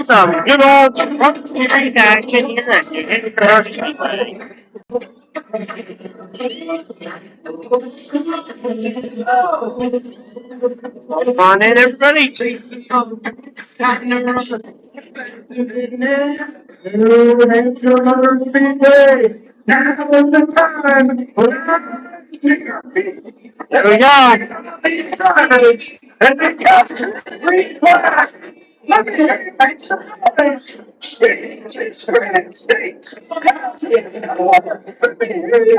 Some good old front street action here at the Speedway. Come on in, everybody. Now is the time. There we go. These drivers and the captain green flag. Let me hear you make some noise. Changes Granite State. Let me hear you.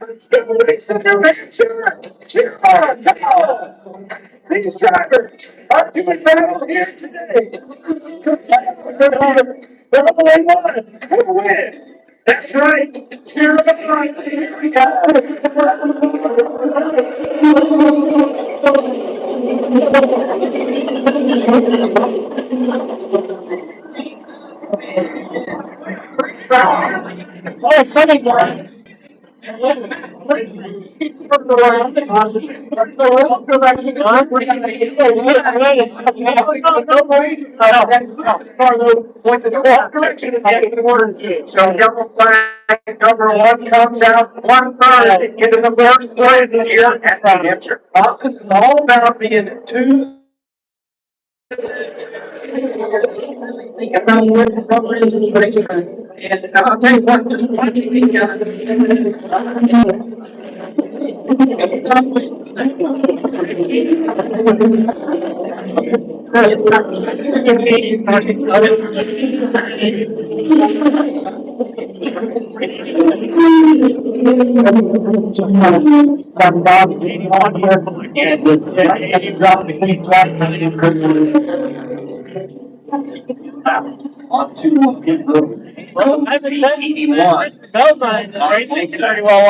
Let's go race in New Hampshire. Cheer on, come on. These drivers are doing well here today. They're only one. We'll win. That's right. Cheer on. Here we go. Oh, funny guy. So number 5, number 1 comes out 1-3, getting the first place here at the Hampshire. This is all about being two. And I'll tell you what, just watching these guys.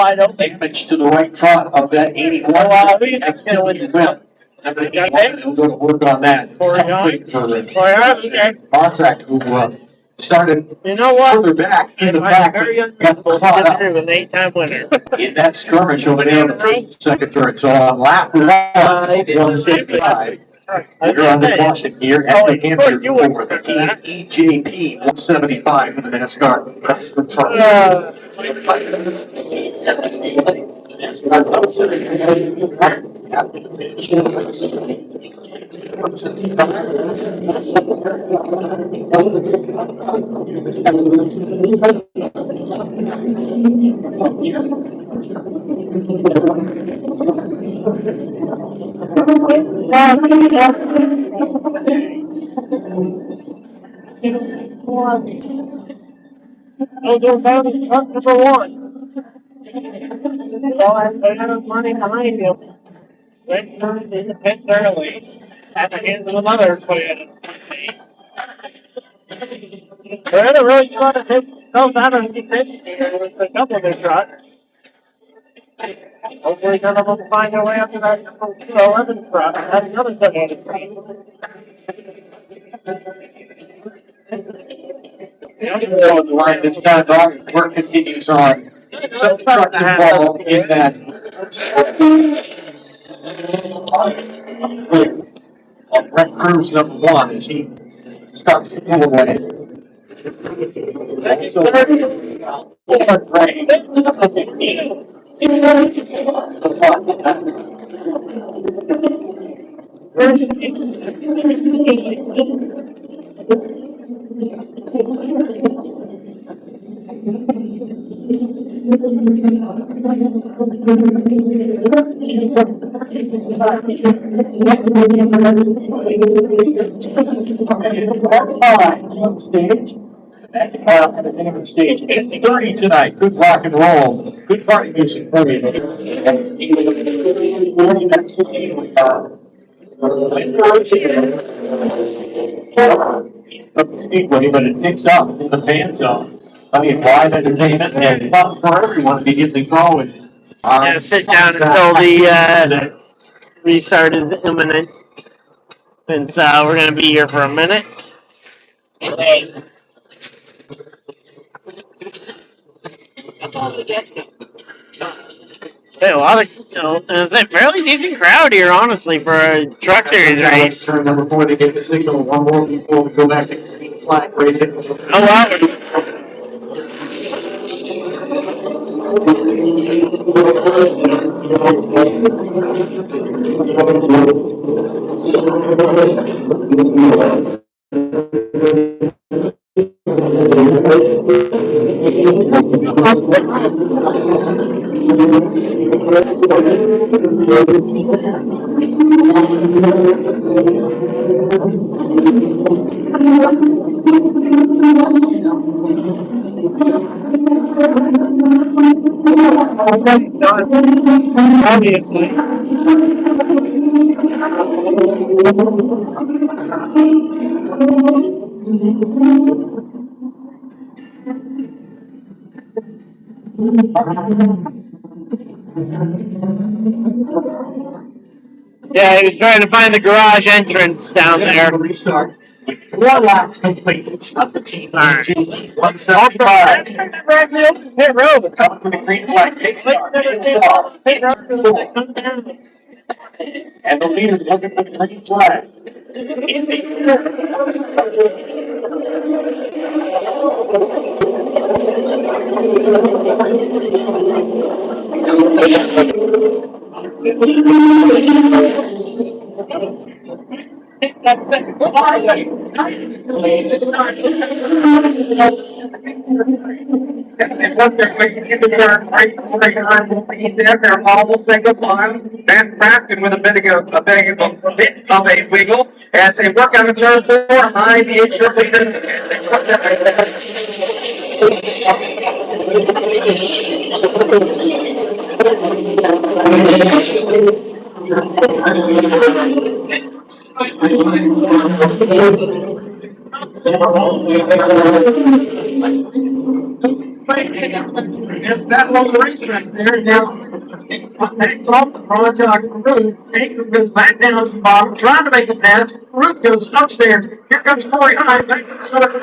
I don't think much to the right front of that 81. That's going to win the win. I'm going to work on that. Contract who started further back in the back, got caught up an 8-time winner in that skirmish over there in the first, second, third. So on lap 165. We're on the caution here at the Hampshire for the team EJP 175 for the NASCAR. Number 1. Well, I have money behind you. Went in the pits early. At the hands of the mother Toyota. Toyota really trying to take themselves out of the pits here with a couple of their trucks. Hopefully none of them find their way up to that number 211 truck and have another Toyota team. On the line this time, work continues on. Some trucks involved in that. Brett Cruz number 1 as he starts to pull away. Stage. At the end of the stage. It's 30 tonight. Good rock and roll. Good party music for you. From the Speedway, but it picks up in the fan zone. I mean, live entertainment and fun for everyone to get the going. Sit down until the restart is imminent. Since we're going to be here for a minute. Hey, a lot of, it's a fairly decent crowd here, honestly, for a truck series race. Turn number 4 to get the signal. One more before we go back to Oh, wow. Obviously. Yeah, he was trying to find the garage entrance down there. Restart. 4 laps complete of the team. Alright. 175. Hit road. Up to the green flag. Kickstart. And the leader's looking for the green flag. That's second spot. And what they're waiting in the turn, right before they can lead there, they're almost say goodbye. Van Crafton with a bit of a wiggle as they work on the turn 4. High the extra leader. There's that little racetrack there now. It's off the front of the roof. Anchor goes back down to the bottom, trying to make it down. Roof goes upstairs. Here comes Corey High. Back to the start of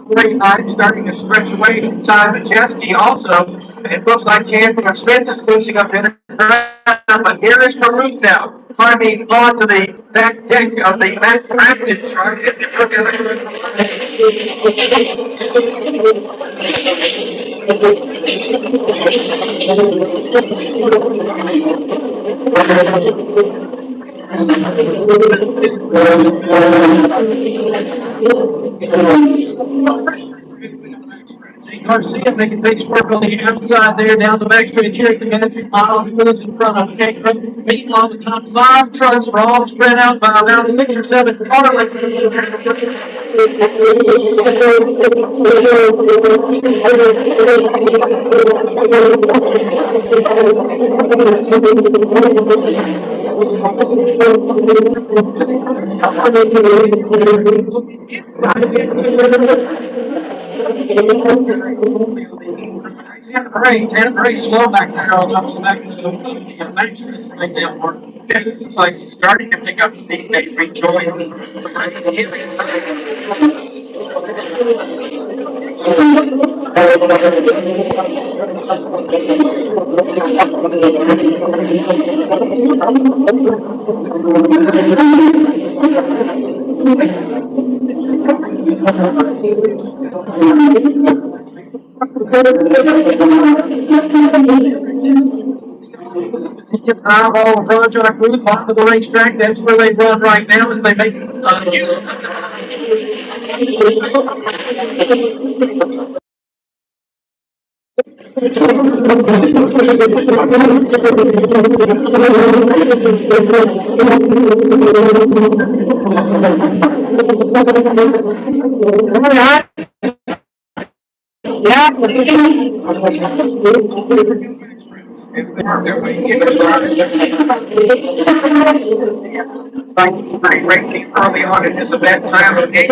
Great night, starting to stretch away from Simon Chesky also. It looks like Champion Smith is losing up in the ground, but here is Caruth now, climbing onto the back deck of the Matt Crafton truck. Garcia making things work on the outside there, down the back straight here at the Magic Mile. He moves in front of Hank, beating on the top 5 trucks. We're all spread out by about 6 or 7 car lengths. Very slow back there on the back to the Mexicans right now. It's like he's starting to pick up speed, they rejoin. He gets eyeball approach on a cruise off of the racetrack. That's where they run right now as they make use. Like racing early on, it is a bad time of day.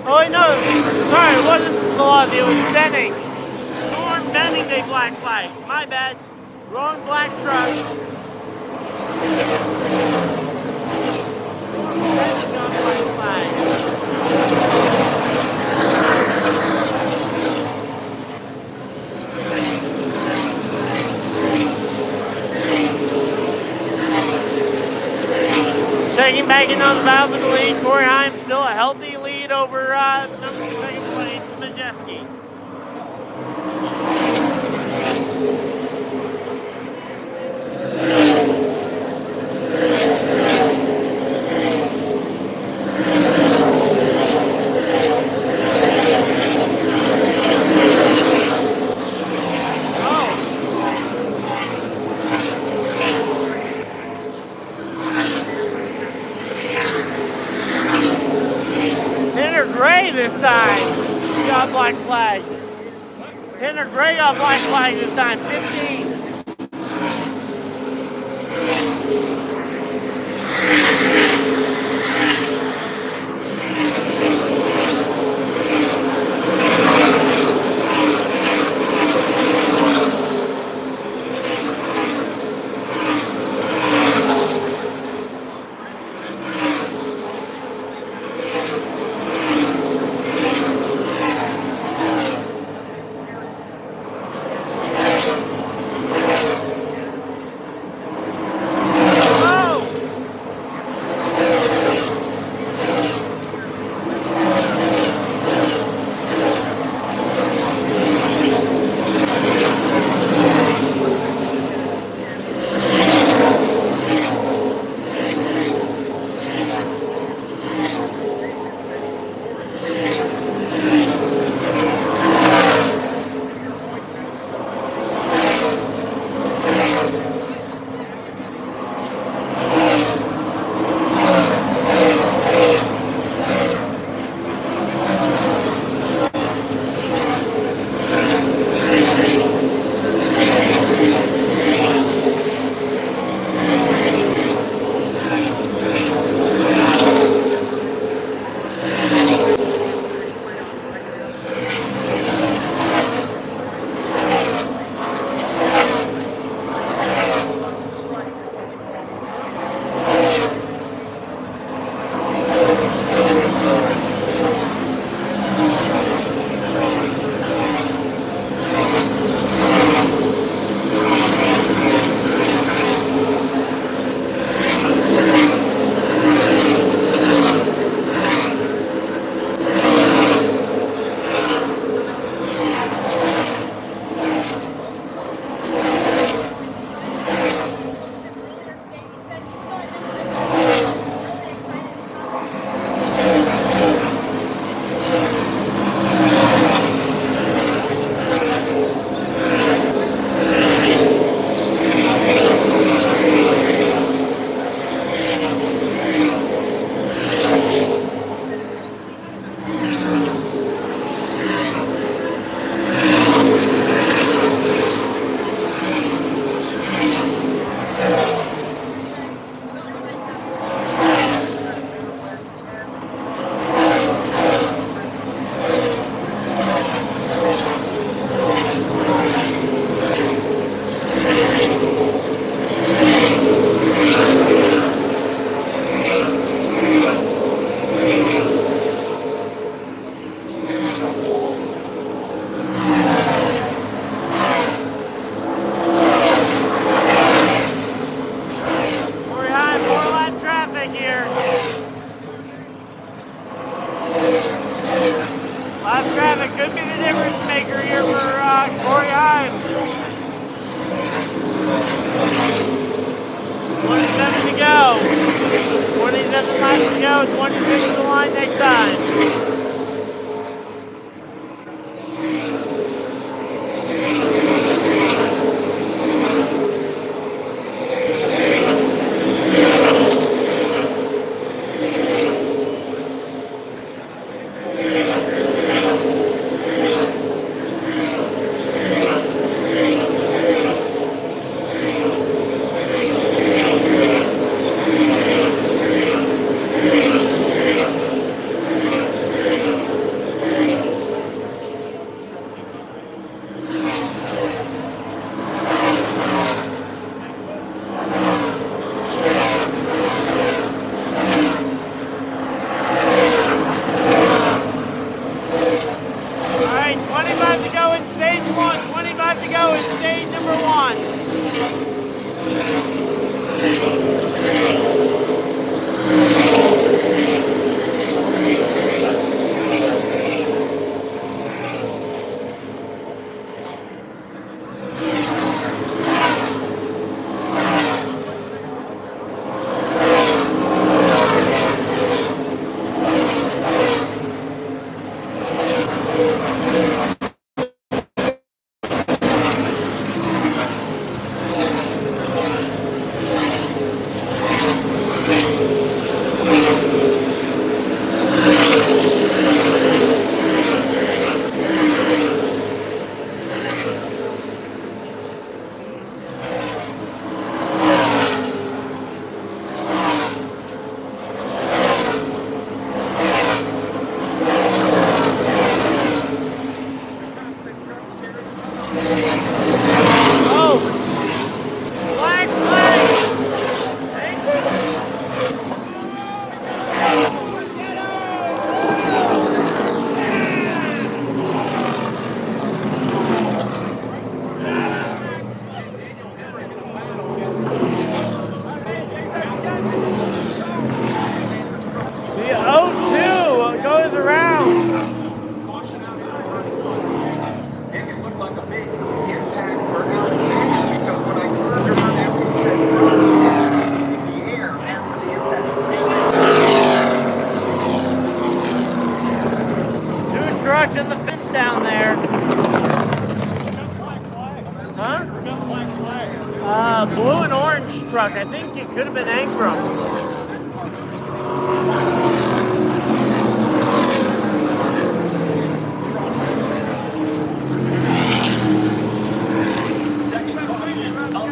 Oh, wait, no. Sorry, it wasn't Velocity. It was Benning. Norm Benning, they black flag. My bad. Wrong black truck. Benning on black flag. Checking back in on the battle for the lead. Corey Heim still a healthy lead over second place, Majeski. Gray this time got black flag. Tanner Gray got black flag this time, 15. 27 laps to go, 26 to the line next time. All right, 25 to go in stage 1, 25 to go in stage number 1. Oh! Black flag! The O2 goes around. It looked like a big impact for Alexander because when I turned around after he said in the air after the impact. 2 trucks in the fence down there. Huh? Blue and orange truck. I think it could have been Ankrum.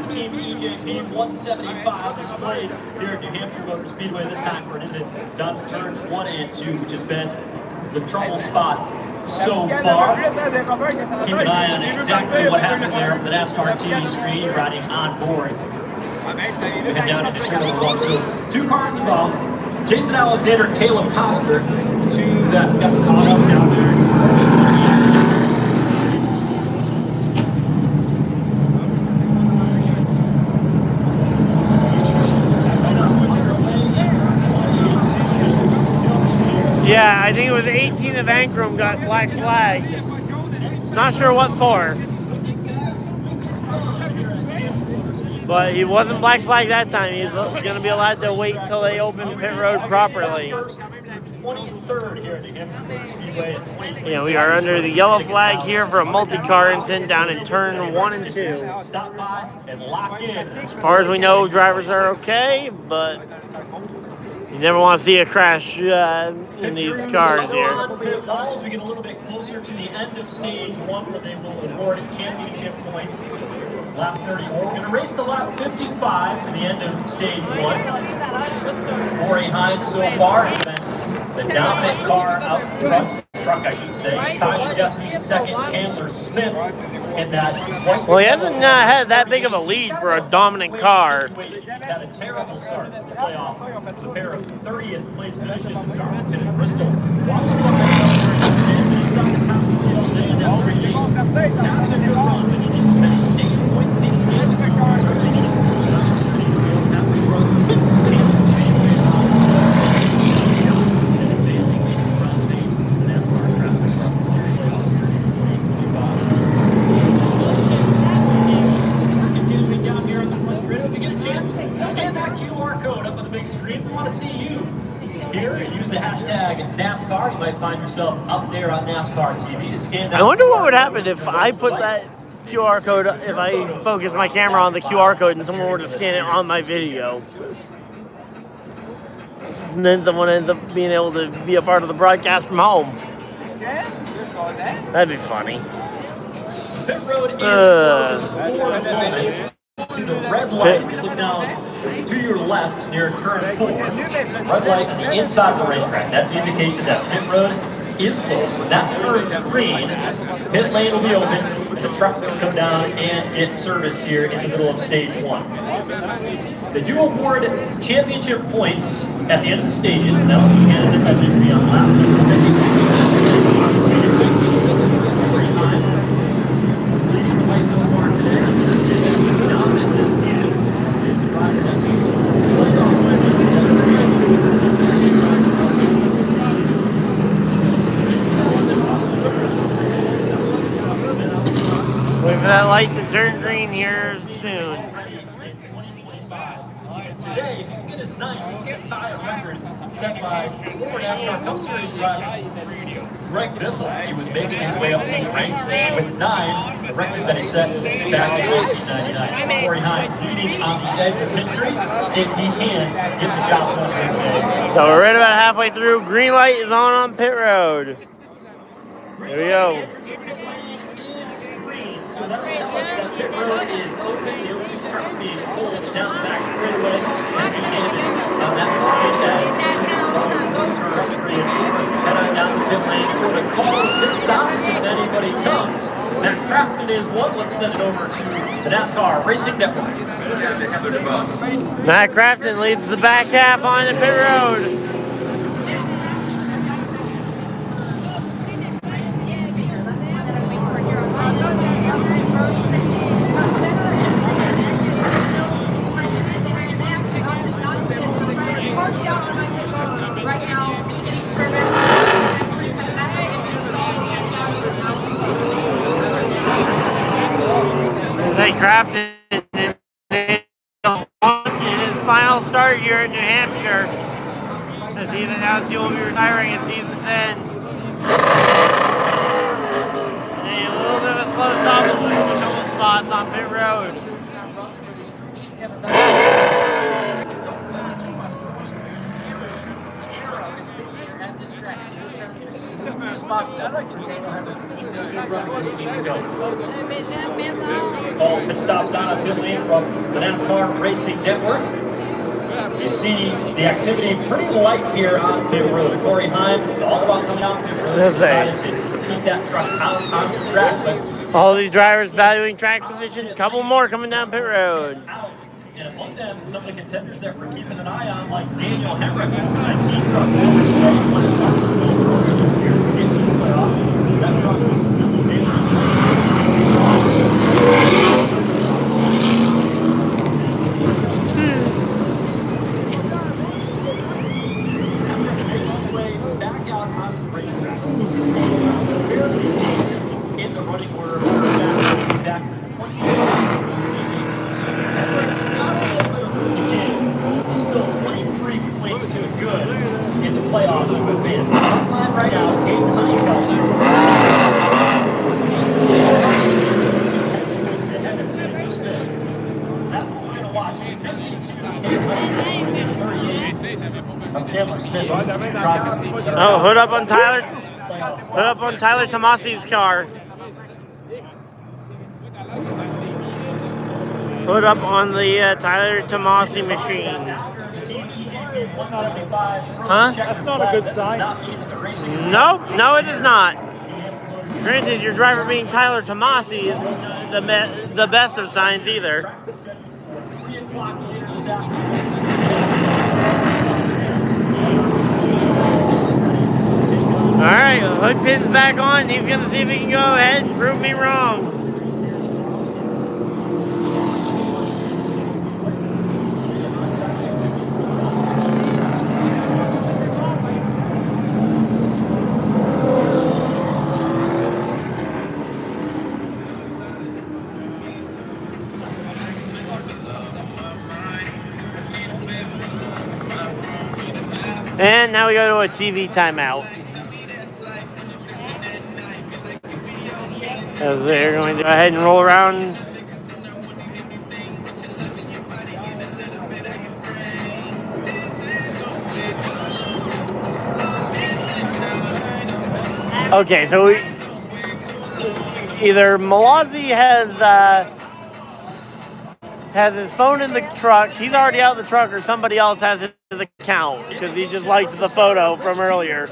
Team EJP 175 displayed here at New Hampshire Motor Speedway, this time for an incident done turns 1 and 2, which has been the trouble spot so far. Keep an eye on exactly what happened there on the NASCAR TV screen. You're riding on board. We head down into turn 1. So 2 cars involved. Jason Alexander and Caleb Koster, 2 that got caught up down there. Yeah, I think it was 18 of Ankrum got black flags. Not sure what for. But he wasn't black flagged that time. He's going to be allowed to wait until they open pit road properly. Yeah, we are under the yellow flag here for a multi-car incident down in turn 1 and 2. As far as we know, drivers are okay, but you never want to see a crash in these cars here. We get a little bit closer to the end of stage 1 where they will award championship points. Lap 34. We're going to race to lap 55 to the end of stage 1. Corey Hines so far has been the dominant car out front. Truck, I should say. Kyle Jesky second, Chandler Smith in that white. Well, he hasn't had that big of a lead for a dominant car. He's had a terrible start to the playoffs. The pair of 30th place finishes in Darlington and Bristol. Inside the top of the field today in that 3-8. Not a good run, but he needs as many stage points as he can get. Certainly needs to put up that was run. use the hashtag NASCAR, you might find yourself up there on NASCAR TV to scan that. I wonder what would happen if I put that QR code, if I focus my camera on the QR code and someone were to scan it on my video. And then someone ends up being able to be a part of the broadcast from home. That'd be funny. Pit road is closed for a moment. See the red light, look down to your left near turn 4. Red light on the inside of the racetrack. That's the indication that pit road is closed. When that turns green, pit lane will be open, and the trucks can come down and get service here in the middle of stage 1. They do award championship points at the end of the stages, and that will be, as I mentioned, be on lap. Leading the way so far today. Dominant this season. Wait for that light to turn green here soon. Today, if he can get his 9th, he's going to tie a record set by former NASCAR Cup Series driver Greg Biffle. He was making his way up in the ranks with 9, a record that he set back in 1999. Corey Hine leading on the edge of history if he can get the job done here today. So we're right about halfway through. Green light is on pit road. Here we go. So that will tell us that pit road is open. The O2 truck being pulled down back straightaway and beginning on that machine as turns green. Head on down the pit lane for the call of pit stops if anybody comes. Matt Crafton is one. Let's send it over to the NASCAR Racing Network. Matt Crafton leads the back half on the pit road. Crafton in his final start here at New Hampshire, as he announced he will be retiring at season's end. And a little bit of a slow stop, but with a couple spots on pit road. All pit stops out on pit lane from the NASCAR Racing Network. You see the activity pretty light here on pit road. Corey Hine, all about coming out pit road, decided to keep that truck out on the track. But all these drivers valuing track position. A couple more coming down pit road. And among them, some of the contenders that we're keeping an eye on, like Daniel Hemrick, 19 truck over today. One of the this year in the playoffs. That truck was back out on the racetrack. In the running order, back 20 He's still 23 points to good in the playoffs with good fans. Top line right now, 8 behind That's what we're going to watch. 52 Oh, hood up on Tyler. Hood up on Tyler Tomasi's car. Hood up on the Tyler Tomasi machine. Huh? That's not a good sign. Nope, no it is not. Granted, your driver being Tyler Tomasi isn't the best of signs either. Alright, hood pin's back on. He's going to see if he can go ahead and prove me wrong. And now now we go to a TV timeout. As they're going to go ahead and roll around. Okay, so either Malazzi has his phone in the truck. He's already out of the truck, or somebody else has his account because he just liked the photo from earlier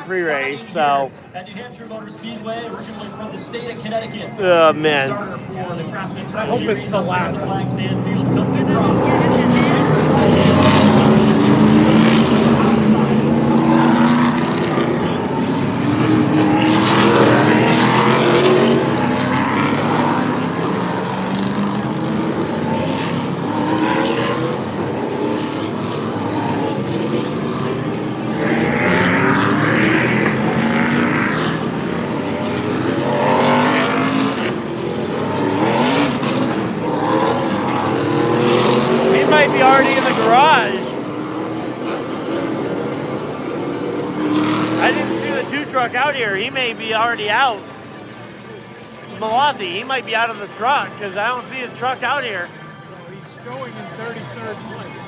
pre-race. So, at New Hampshire Motor Speedway, originally from the state of Connecticut. Oh man. I hope it's the latter. Flag stand field comes across. 2 truck out here. He may be already out. Malazzi, he might be out of the truck because I don't see his truck out here. Well, he's showing in 33rd place.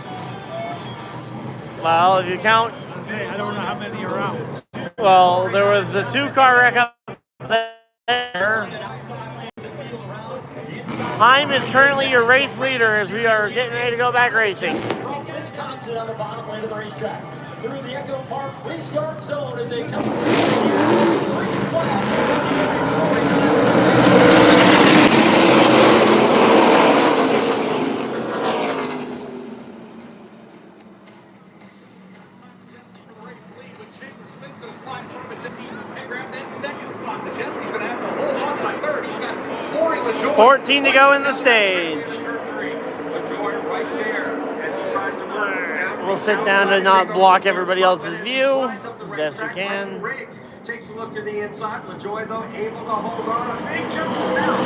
Well, if you count... I don't know how many are out. Well, there was a 2-car wreck up there. Heim is currently your race leader as we are getting ready to go back racing. Wisconsin on the bottom lane of the racetrack. Through the Echo Park restart zone as they come. Joy 14 to go in the stage. We'll sit down to not block everybody else's view. Best we can. Takes a look to the inside. LaJoy, though, able to hold on. A big jump now.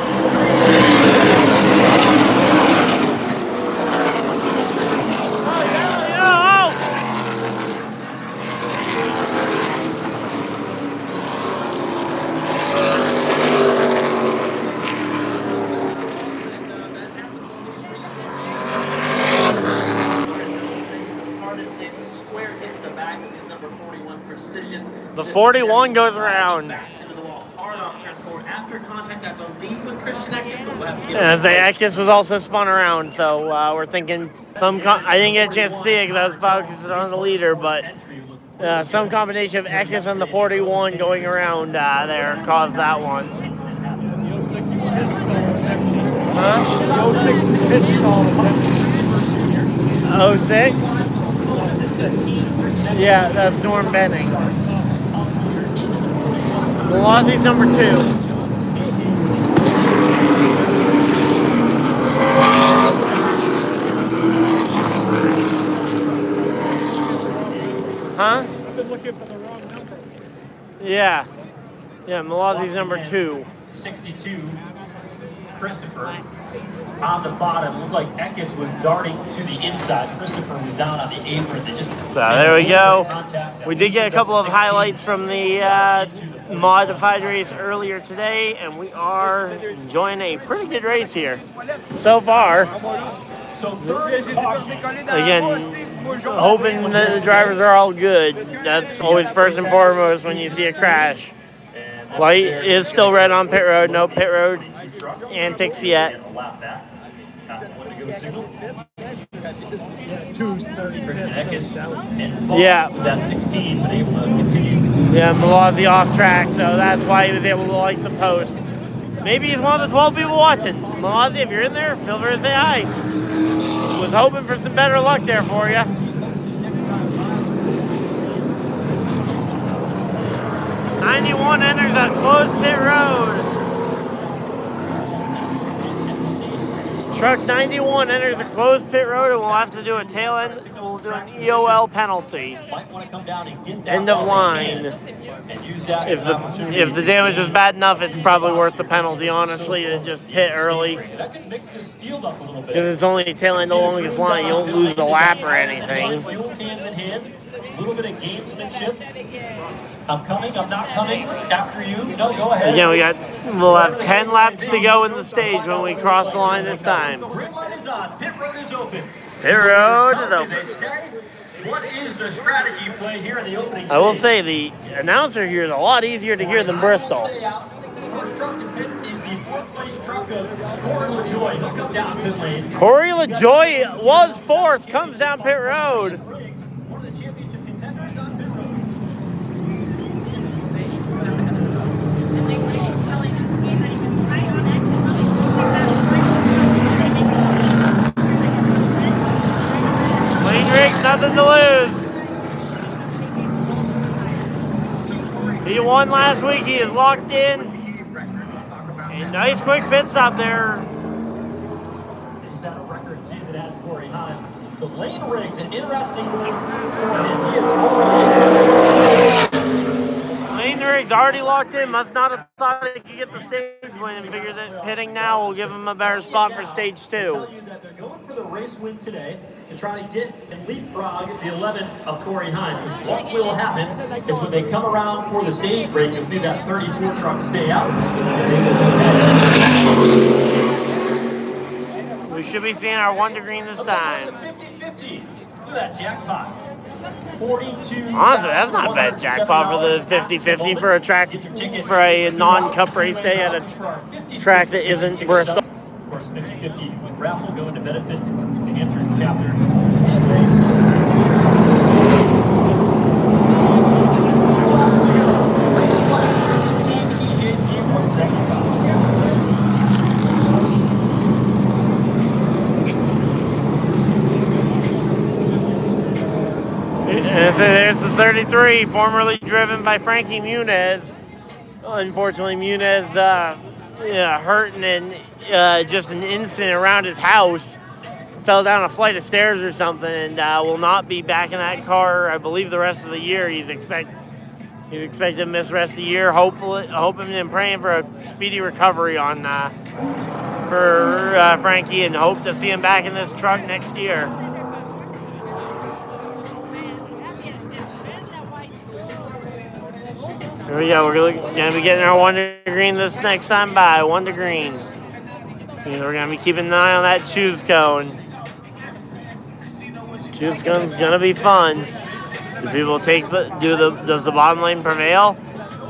The 41 goes around. After contact, I believe, with Christian Eckes, but we'll have to get And Eckes was also spun around, so we're thinking I didn't get a chance to see it because I was focused on the leader, but some combination of Eckes and the 41 going around there caused that one. Huh? The 06 pit stall is empty. 06? Yeah, that's Norm Benning. Malazzi's number 2. Huh? I've been looking for the wrong number. Yeah. Yeah, Malazzi's number 2. 62, Christopher. On the bottom, looked like Eckes was darting to the inside. Christopher was down on the apron. So there we go. We did get a couple of highlights from the modified race earlier today, and we are enjoying a pretty good race here so far. Again, hoping that the drivers are all good. That's always first and foremost when you see a crash. Light is still red on pit road. No pit road antics yet. Yeah. That 16, but able to continue. Yeah, Malazzi off track, so that's why he was able to like the post. Maybe he's one of the 12 people watching. Malazzi, if you're in there, feel free to say hi. Was hoping for some better luck there for you. '91 enters a closed pit road. Truck 91 enters a closed pit road, and we'll have to do a tail end. We'll do an EOL penalty. End of line. If the damage is bad enough, it's probably worth the penalty, honestly, to just pit early. Because it's only tail end the longest line. You don't lose a lap or anything. A little bit of gamesmanship. I'm coming, I'm not coming, after you, no, go ahead. Again, we'll have 10 laps to go in the stage when we cross the line this time. Green light is on, pit road is open. Pit road is open. What is the strategy play here in the opening stage? I will say the announcer here is a lot easier to hear than Bristol. First truck to pit is the fourth place truck of Corey LaJoy. He'll come down pit lane. Corey LaJoy was fourth, comes down pit road. One of the championship contenders on pit road. Lane Riggs, nothing to lose. He won last week. He is locked in. A nice quick pit stop there. He's had a record season as Corey Hahn. So Lane Riggs, an interesting one. Lane Riggs already locked in. Must not have thought he could get the stage win and figured that pitting now will give him a better spot for stage 2. Tell you that they're going for the race win today to try to get and leapfrog the 11 of Corey Hahn. Because what will happen is when they come around for the stage break, you'll see that 34 truck stay out. We should be seeing our 1 to green this time. 50-50. Look at that jackpot. 42. Honestly, that's not a bad jackpot for the 50-50 for a track, for a non-cup race day at a track that isn't Bristol. Of course, 50-50 raffle going to benefit the Hampshire chapter. Speedway. Team EJP 175. And so there's the 33, formerly driven by Frankie Muniz. Unfortunately, Muniz hurt in just an incident around his house. Fell down a flight of stairs or something, and will not be back in that car, I believe, the rest of the year. He's expected to miss the rest of the year. Hoping and praying for a speedy recovery on for Frankie, and hope to see him back in this truck next year. Here we go. We're going to be getting our 1 to green this next time by. 1 to green. And we're going to be keeping an eye on that choose cone. Choose cone's going to be fun. Do people does the bottom lane prevail?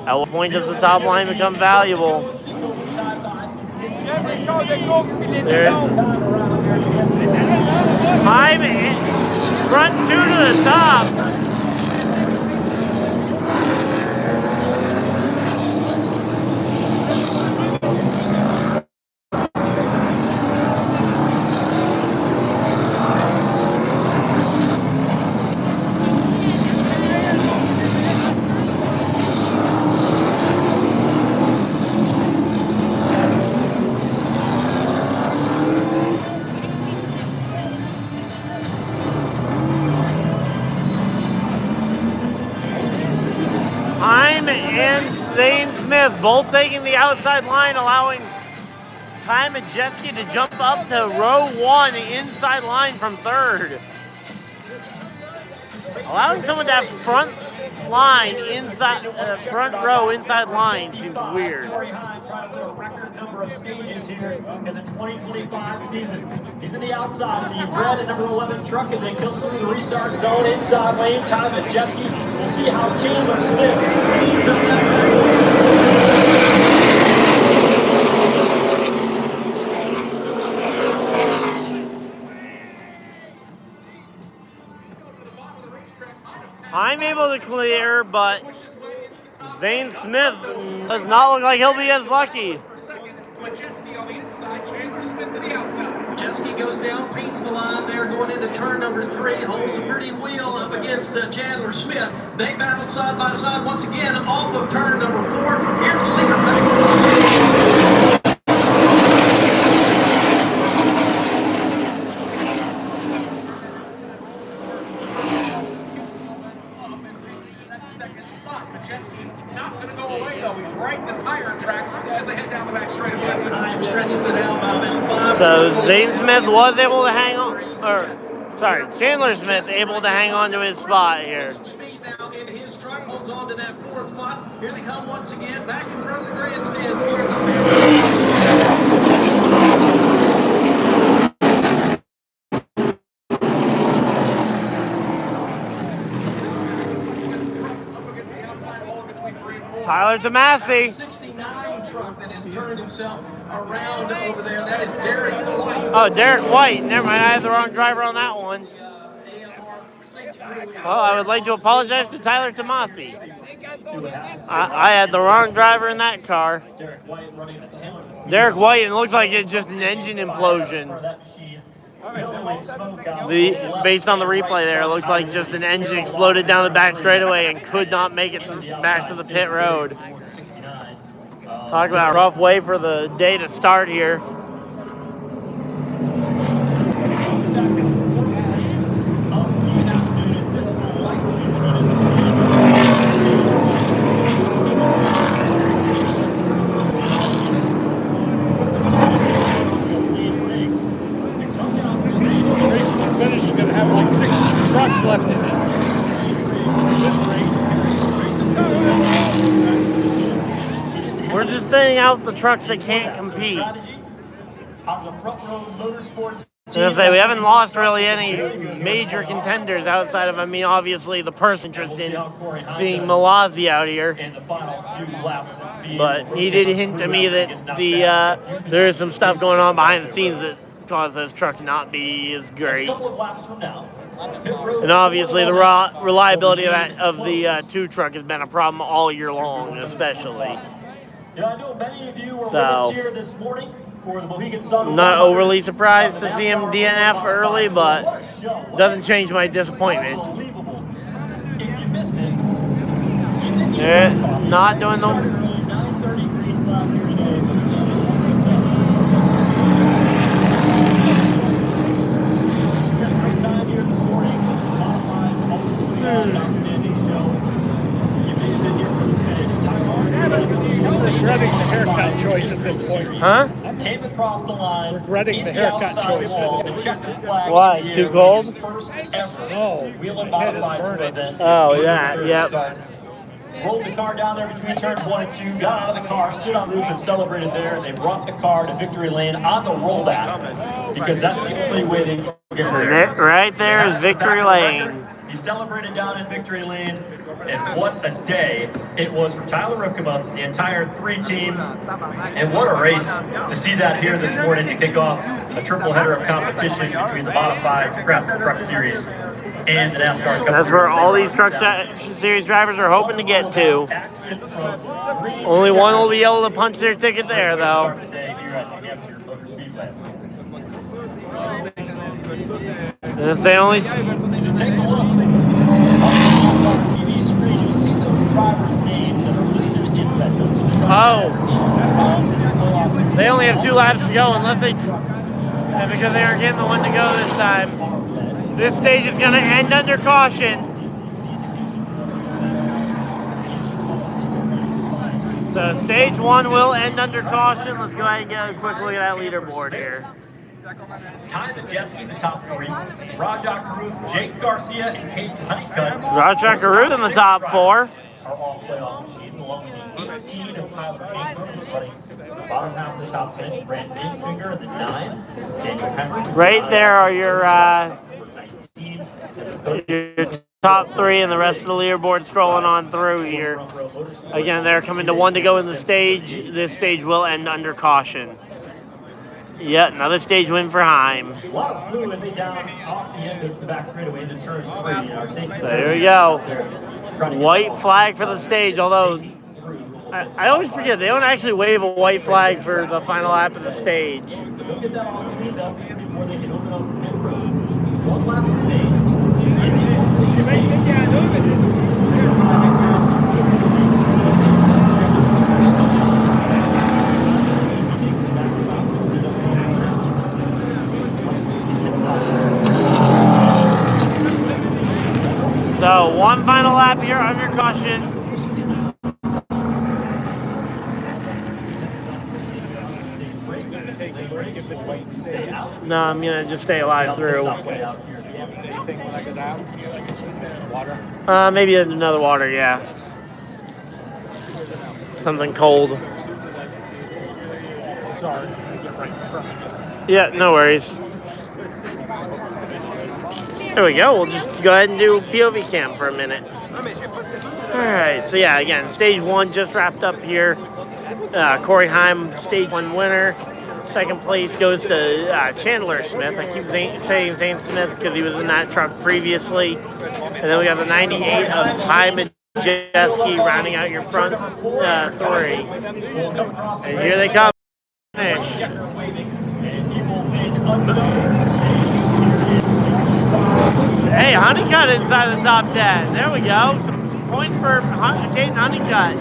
At what point does the top line become valuable? There's time front 2 to the top. And Zane Smith both taking the outside line, allowing Ty Majeski to jump up to row 1, the inside line from 3rd. Allowing someone to have front line inside, front row inside line seems weird. Corey Hahn trying to put a record number of stages here in the 2025 season. He's in the outside of the red at number 11 truck as they come through the restart zone inside lane. Ty Majeski. We'll see how Chandler Smith leads up that I'm able to clear, but Zane Smith does not look like he'll be as lucky. Majeski on the inside, Chandler Smith to the outside. Majeski goes down, paints the line there, going into turn number 3, holds a pretty wheel up against Chandler Smith. They battle side by side once again off of turn number 4. Here's the leader back to the Majeski not going to go away, though. He's right in the tire tracks as they head down the back straightaway. Hahn stretches it out about 5. So Zane Smith was able to hang on, or Sorry, Chandler Smith able to hang on to his spot here. Speed now in his truck, holds on to that fourth spot. Here they come once again, back in front of the grandstands here. Tyler Tomasi. 69 truck that has turned himself around over there. That is Derek White. Oh, Derek White. Never mind, I had the wrong driver on that one. Well, I would like to apologize to Tyler Tomasi. I had the wrong driver in that car. Derek White, and it looks like it's just an engine implosion. Based on the replay there, it looked like just an engine exploded down the back straightaway and could not make it back to the pit road. Talk about a rough way for the day to start here. Left in it. We're just thinning out the trucks that can't compete. And we haven't lost really any major contenders outside of, obviously the person interested in seeing Malazzi out here. But he did hint to me that there is some stuff going on behind the scenes that cause those trucks not be as great. And obviously the reliability of the 2 truck has been a problem all year long, especially. So, not overly surprised to see him DNF early, but doesn't change my disappointment. They're not doing the... Regretting the haircut choice at this point. Huh? Came across the line. Regretting the haircut choice. Why? Too cold? No. My head is burning. Oh, yeah. Yep. Rolled the car down there between turns 1 and 2, got out of the car, stood on the roof and celebrated there. They brought the car to victory lane on the rollback because that's the only way they can get there. Right there is victory lane. He celebrated down in victory lane, and what a day it was for Tyler Ripkema, the entire 3 team, and what a race to see that here this morning to kick off a triple header of competition between the bottom 5 Craftsman Truck Series and the NASCAR Cup. That's where all these Truck Series drivers are hoping to get to. Only one will be able to punch their ticket there, though. And if they only... So take a look on the TV screen. You see the drivers' names that are listed in red. Oh. They only have 2 laps to go unless they... And because they aren't getting the one to go this time. This stage is going to end under caution. So stage 1 will end under caution. Let's go ahead and get a quick look at that leaderboard here. Ty Majeski, the top 3. Rajah Caruth, Jake Garcia, and Kate Honeycutt. Rajah Caruth in the top 4. Are all playoff machines, along with the 18 of Tyler Cameron, who's running the bottom half of the top 10. Brandon Infinger at the 9. Daniel Henry. Right there are your top 3, and the rest of the leaderboard scrolling on through here. Again, they're coming to 1 to go in the stage. This stage will end under caution. Yeah, another stage win for Heim. A lot of fluid down off the end of the back straightaway into turn 3. So there we go. White flag for the stage, although I always forget, they don't actually wave a white flag for the final lap of the stage. They'll get that all cleaned up before they can open up the pit road. 1 lap remains. So 1 final lap here under caution. No, I'm gonna just stay alive through. Anything when I go down? Water? Maybe another water, yeah. Something cold. Sorry, I get right in front of Yeah, no worries. There we go. We'll just go ahead and do POV cam for a minute. All right. So yeah, again, stage 1 just wrapped up here. Corey Heim, stage 1 winner. Second place goes to Chandler Smith. I keep saying Zane Smith because he was in that truck previously. And then we got the 98 of Ty Majeski rounding out your front 3. And here they come. Finish. Hey, Honeycutt inside the top 10. There we go. Some points for Caden Honeycutt.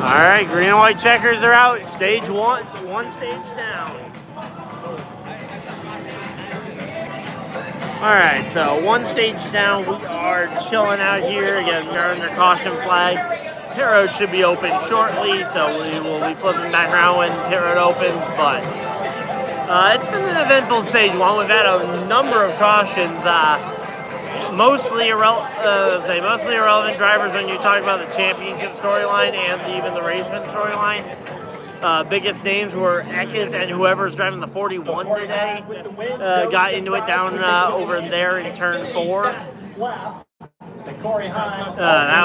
All right, green and white checkers are out. Stage 1, one stage down. All right, so one stage down. We are chilling out here. Again, they're under caution flag. Pit road should be open shortly, so we will be flipping back around when pit road opens. But it's been an eventful stage 1. We've had a number of cautions. Mostly irrelevant drivers when you talk about the championship storyline and even the raceman storyline. Biggest names were Eckes and whoever's driving the 41 today got into it down over there in turn 4. That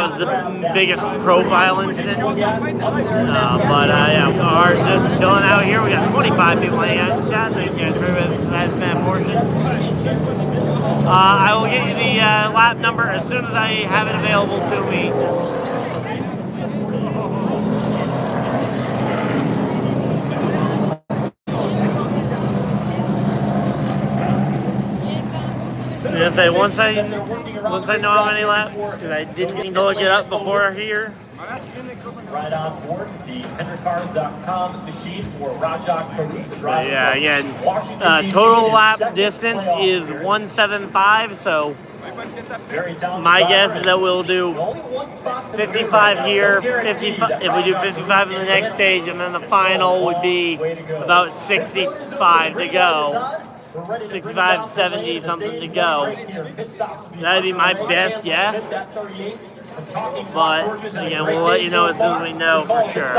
was the biggest profile incident. But yeah, we are just chilling out here. We got 25 people hanging out in chat. Thank you guys for that portion. I will get you the lap number as soon as I have it available to me. I'm gonna say once I know how many laps, because I didn't need to look it up before here. Right on board the PenderCars.com machine for Rajak Farouk. Yeah, again, total lap distance is 175, so my guess is that we'll do 55 here, 55 if we do 55 in the next stage, and then the final would be about 65 to go. 65, 70 something to go. That'd be my best guess. But again, we'll let you know as soon as we know for sure.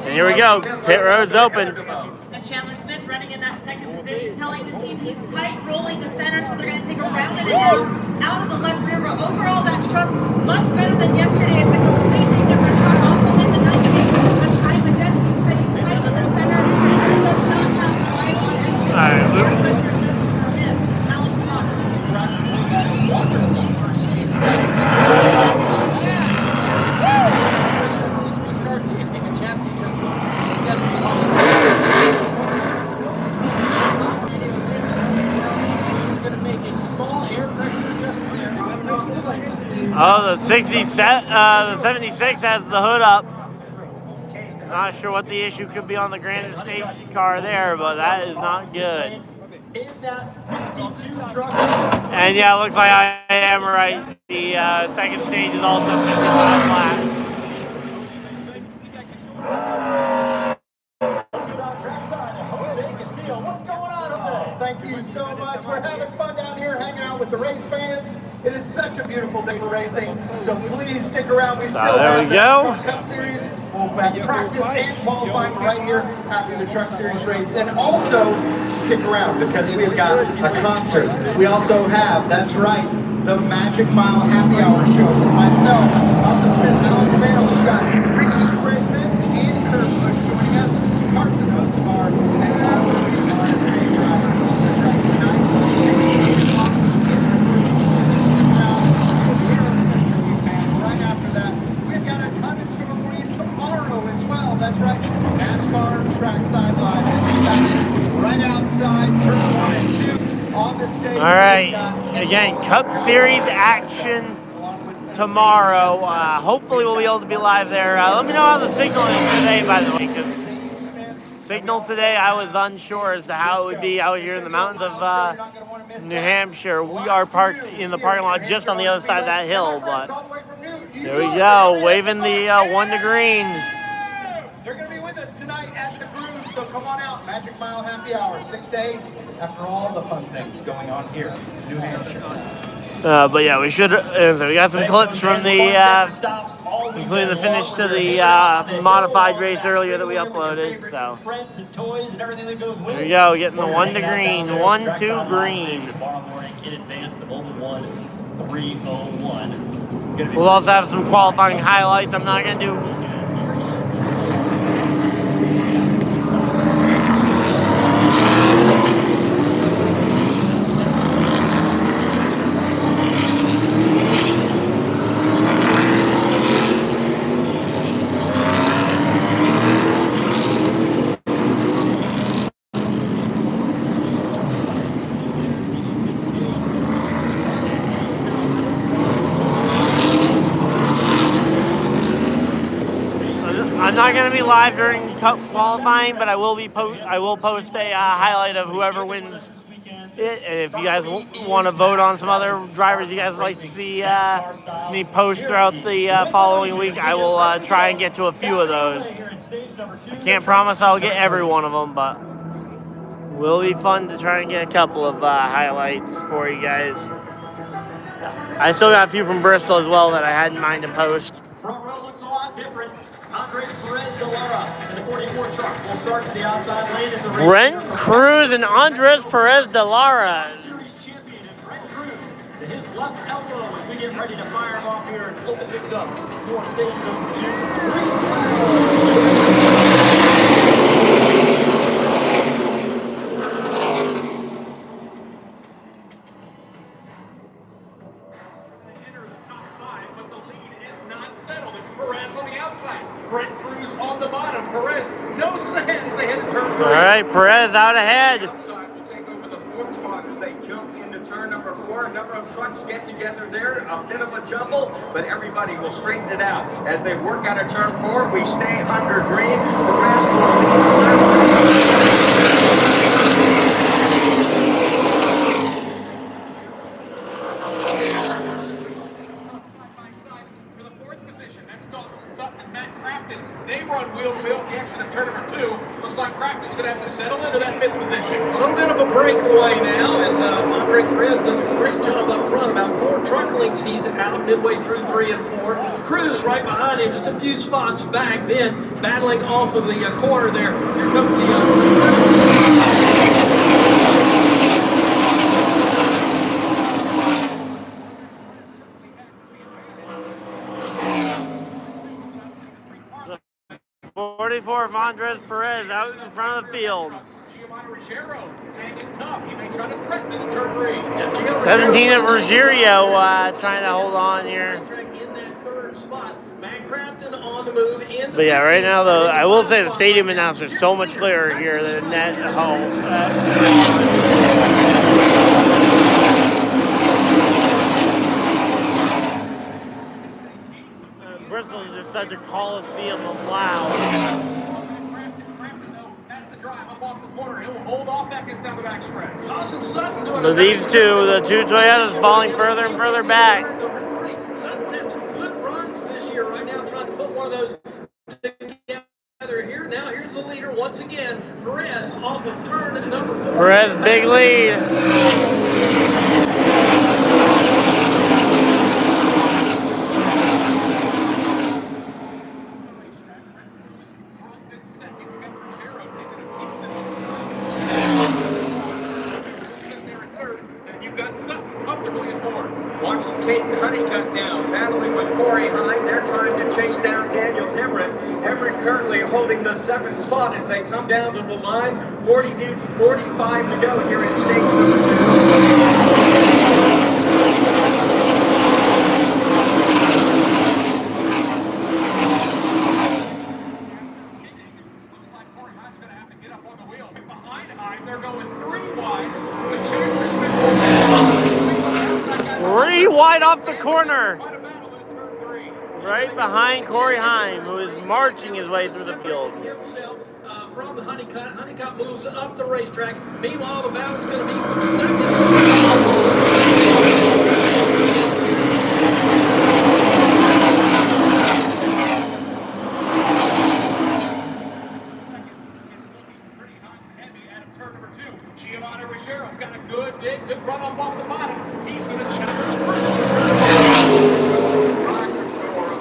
And here we go. Pit road's open. And Chandler Smith running in that second position, telling the team he's tight, rolling the center, so they're going to take a round and a half out of the left rear. But overall, that truck much better than yesterday. It's a completely different truck. Also in the 98, the Ty Majeski said he's tight in the center, and he does not have the right on it. All right. Oh, the 76 has the hood up. Not sure what the issue could be on the Granite State car there, but that is not good. And yeah, it looks like I am right. The second stage is also 55 laps. Thank you so much. We're having fun down here, hanging out with the race fans. It is such a beautiful day for racing, so please stick around. We still have the NASCAR Cup Series. We'll have practice and qualifying right here after the Truck Series race. And also, stick around because we've got a concert. We also have, that's right, the Magic Mile Happy Hour show with myself, Alvin Smith, Alan Camano. We've got Ricky Craven and Kurt Busch joining us, Carson Hosevar, and drivers on the track tonight. 6 o'clock right after that, we've got a ton in store for you tomorrow as well. That's right, NASCAR Trackside Live. Right outside turn 1 and 2 on the stage. All right, again, Cup Series action tomorrow. Hopefully we'll be able to be live there. Let me know how the signal is today, by the way, because signal today. I was unsure as to how it would be out here in the mountains of New Hampshire. We are parked in the parking lot just on the other side of that hill, but there we go, waving the one to green. They're going to be with us tonight at the Groove, so come on out. Magic Mile Happy Hour, 6 to 8, after all the fun things going on here in New Hampshire. But yeah, we should. So we got some clips from the, including the finish to the modified race earlier that we uploaded. So there we go, getting the one to green, 1-2 green. We'll also have some qualifying highlights. I'm not gonna do. I'm not going to be live during Cup qualifying, but I will post a highlight of whoever wins it. And if you guys want to vote on some other drivers you guys like to see me post throughout the following week, I will try and get to a few of those. I can't promise I'll get every one of them, but it will be fun to try and get a couple of highlights for you guys. I still got a few from Bristol as well that I had in mind to post. Front row looks a lot different. Andres Perez de Lara in the 44 truck will start to the outside lane as the race. Brent Cruz and Andres Perez de Lara. Series champion and Brent Cruz to his left elbow as we get ready to fire him off here and open things up for stage number 2. Brent Cruz on the bottom. Perez, no sense. They hit turn 3. All right, Perez out ahead. Outside will take over the 4th spot as they jump into turn number 4. A number of trucks get together there. A bit of a jumble, but everybody will straighten it out. As they work out of turn 4, we stay under green. Perez will lead the They run wheel to wheel at the exit of turn number 2. Looks like Crafton's going to have to settle into that 5th position. A little bit of a breakaway now as Andre Perez does a great job up front. About 4 truck lengths he's out midway through 3 and 4. Cruz right behind him, just a few spots back, then battling off of the corner there. Here comes the other. 44 of Andres Perez out in front of the field. 17 of Ruggiero trying to hold on here. But yeah, right now though, I will say the stadium announcer is so much clearer here than that home. Bristol is just such a coliseum of loud. That's the drive up off the corner. He'll hold off that gets down the back stretch. But these two, the two Toyotas falling further and further back. Sutton's had some good runs this year right now, trying to put one of those together here. Now here's the leader once again. Perez off of turn number 4. Perez, big lead. Watching Caden Honeycutt now, battling with Corey Hine. They're trying to chase down Daniel Hemrick. Hemrick currently holding the 7th spot as they come down to the line. 45 to go here in stage number 3 wide off the corner. Right behind Corey Heim, who is marching his way through the field. from Honeycutt. Honeycutt moves up the racetrack. Meanwhile, the battle's going to be for second. Rogero's got a good run up off the bottom. He's going to challenge Cruz.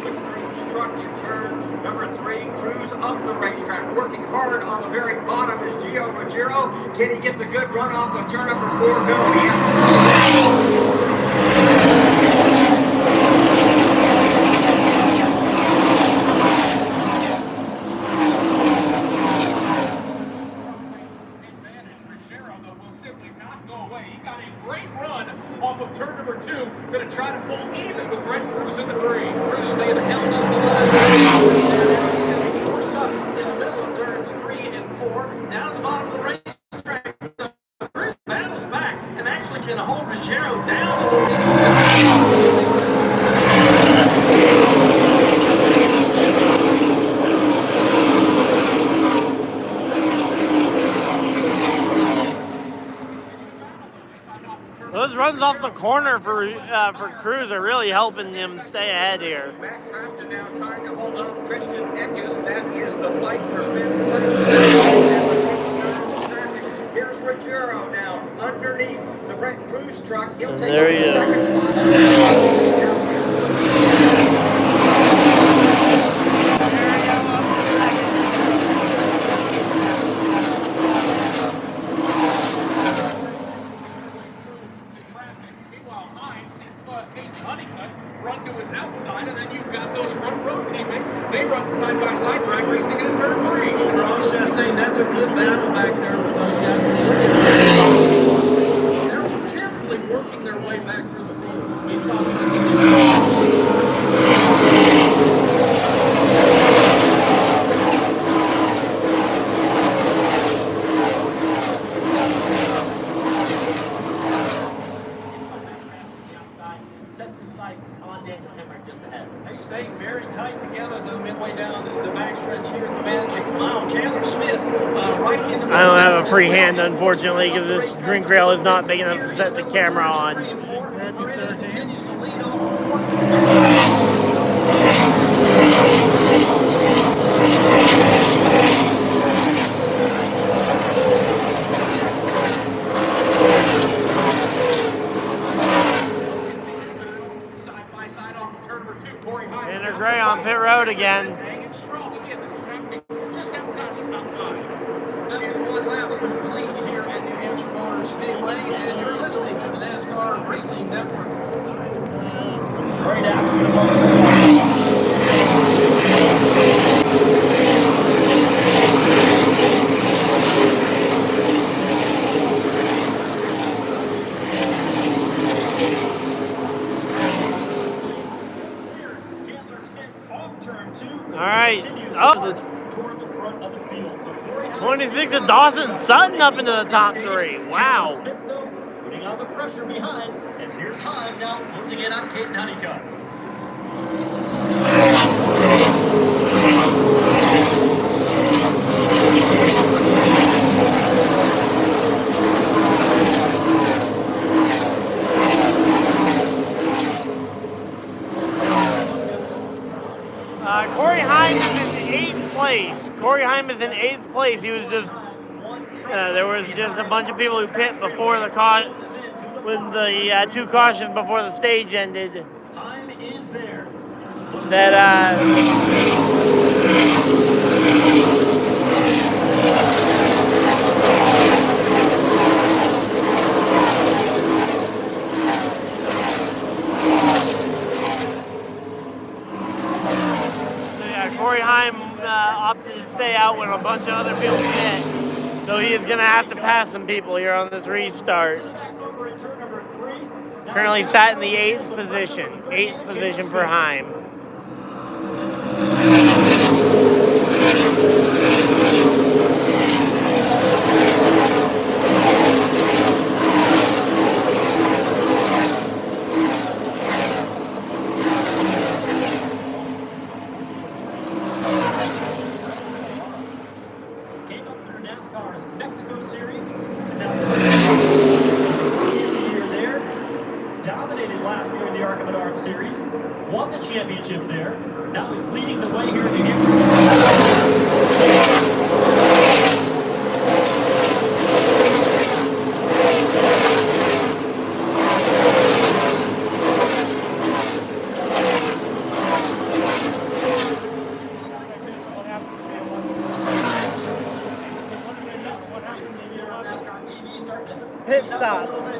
The Cruz truck in turn number 3. Cruz up the racetrack, working hard on the very bottom is Gio Rogero. Can he get the good run off of turn number 4? No, he has off of turn number 2, going to try to pull even with Brent Cruz in the 3. Cruz may have held up the line. In the middle of turns 3 and 4, down the bottom of the racetrack. Cruz battles back and actually can hold Rogero down. Those runs off the corner for Cruz are really helping him stay ahead here. Matt Crafton now trying to hold off Christian Eckes. That is the fight for fifth place. Here's Rogero now underneath the Brent Cruz truck. He'll take there he is. Run to his outside, and then you've got those front row teammates. They run side by side, drag racing into turn 3. Overall, Chastain, that's a good battle back there with those guys. They're carefully working their way back through the field. We saw They stay very tight together, though, midway down the backstretch here at the Magic Mile. Chandler Smith right in the middle. I don't have a free hand, unfortunately, because this drink rail is not big enough to set the camera on. Continues to lead off. Tanner Gray on pit road again. Just outside the top 5. 71 laps complete here at New Hampshire Motor Speedway, and you're listening to the NASCAR Racing Network. Great action amongst All right. Oh, 26 of Dawson Sutton up into the top 3. Wow. Putting on the pressure behind, as here's Heim now closing in on Caden Honeycutt. Corey Heim is in 8th place. Corey Heim is in 8th place. He was just there was just a bunch of people who pit before the when the 2 cautions before the stage ended. Heim is there. That Corey Heim opted to stay out when a bunch of other people pit. So he is going to have to pass some people here on this restart. Currently sat in the 8th position. 8th position for Heim. won the championship there. Now he's leading the way here in New Hampshire. Pit stops.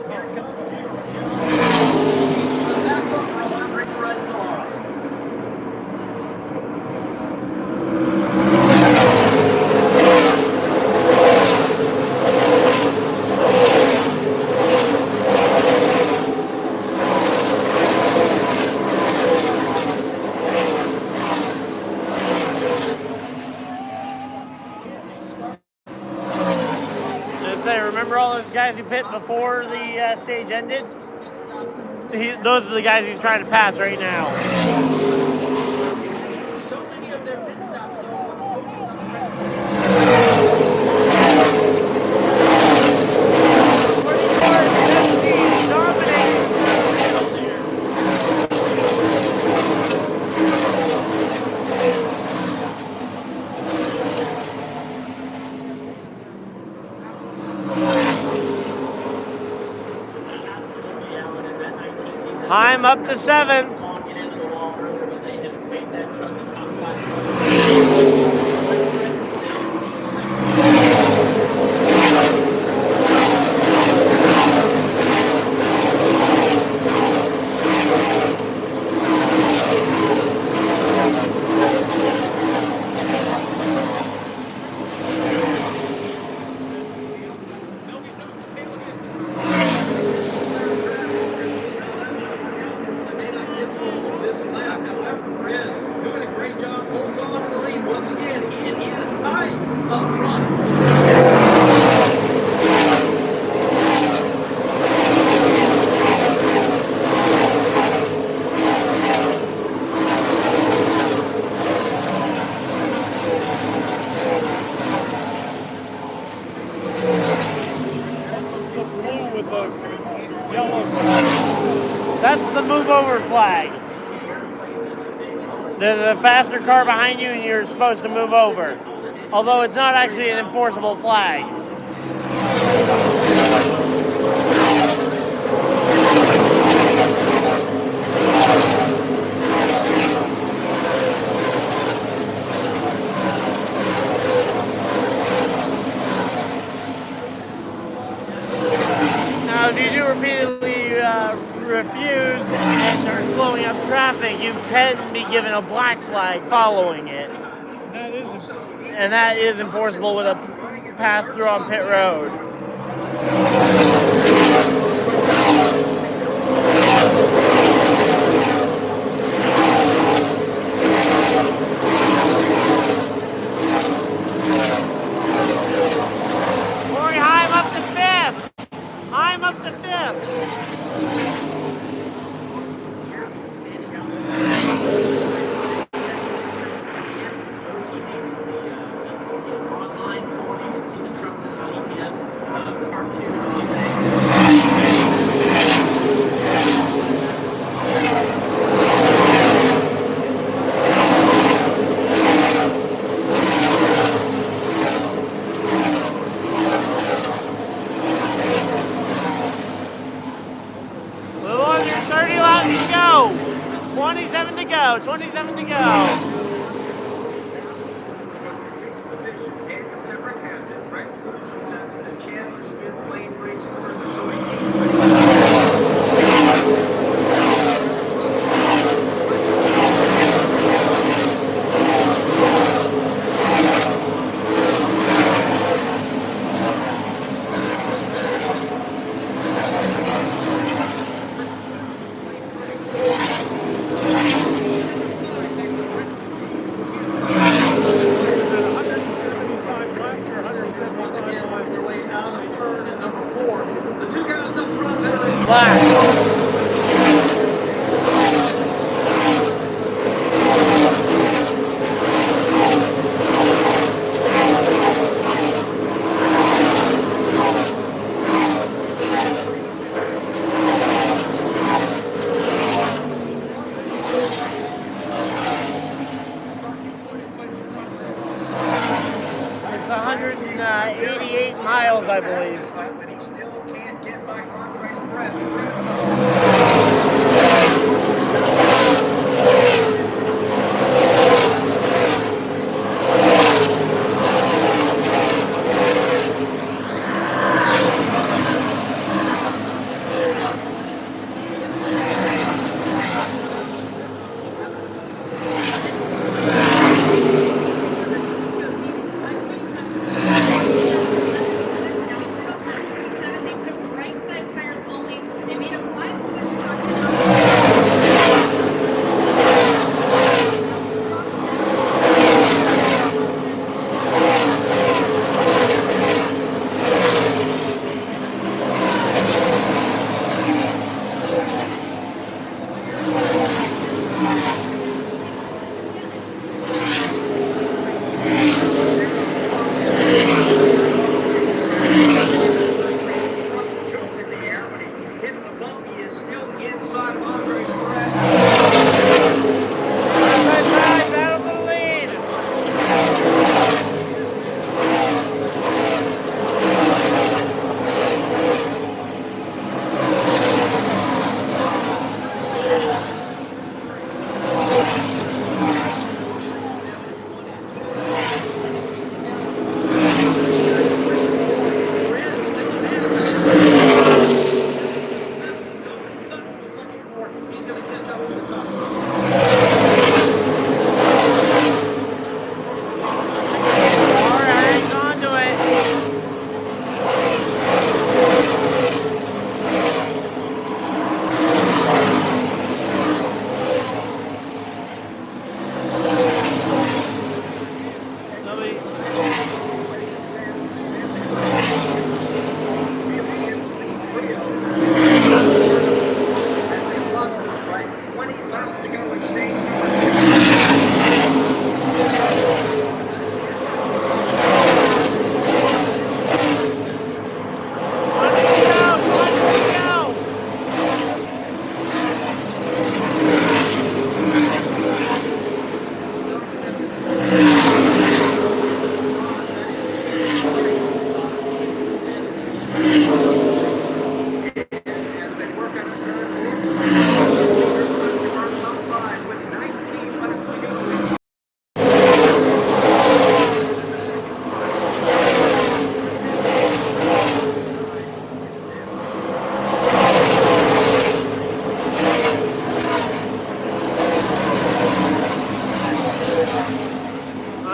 Remember all those guys who pit before the stage ended? Those are the guys he's trying to pass right now. So many of their pit stops are focused on the red Heim up to 7th. That's the move over flag. There's a faster car behind you and you're supposed to move over. Although it's not actually an enforceable flag. Now, if you do repeatedly refuse and are slowing up traffic, you can be given a black flag following it. And that is enforceable with a pass through on pit road. Corey Heim up to 5th. Heim up to 5th. A little under 30 laps to go. 27 to go. 27 to go. miles, I believe.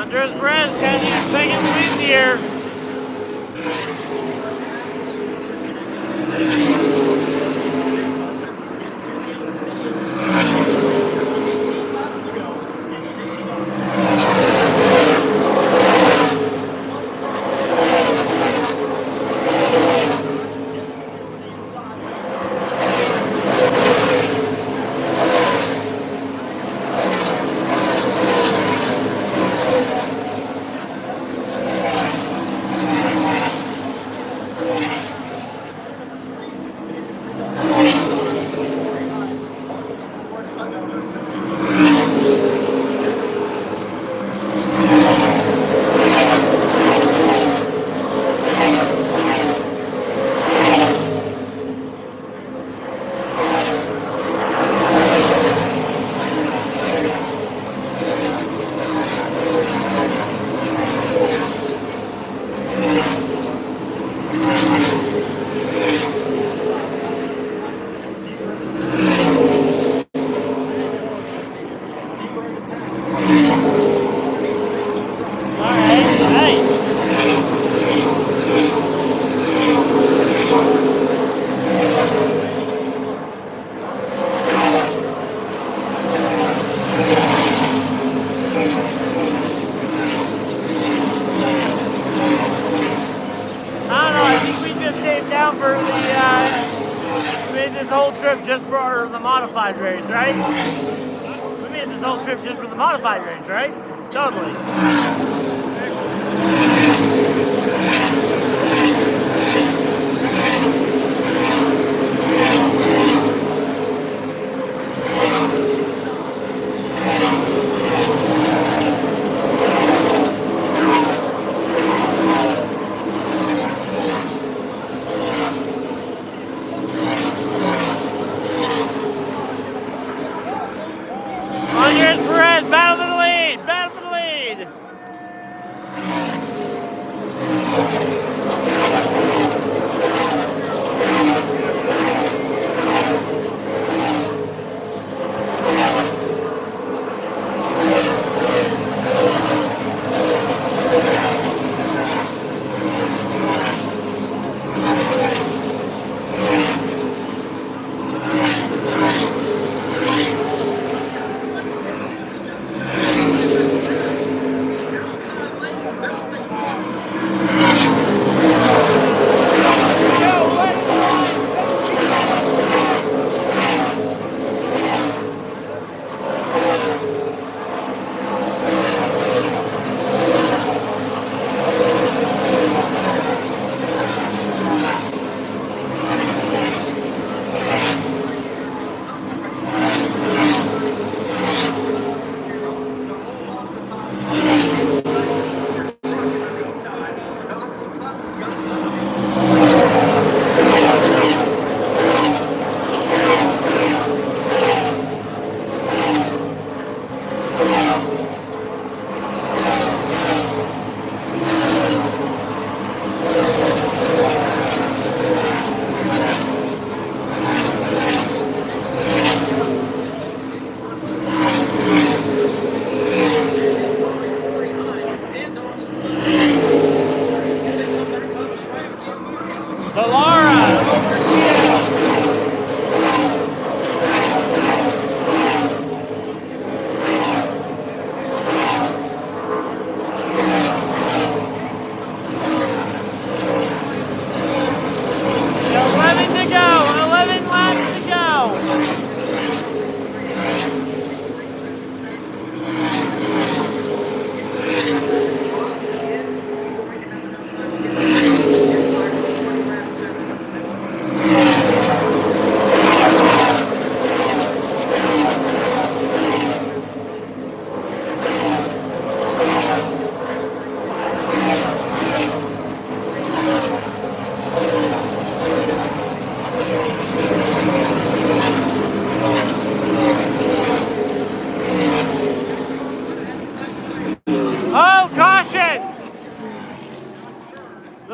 Andres Perez can use second win here. Just for the modified race, right? We made this whole trip just for the modified race, right? Totally.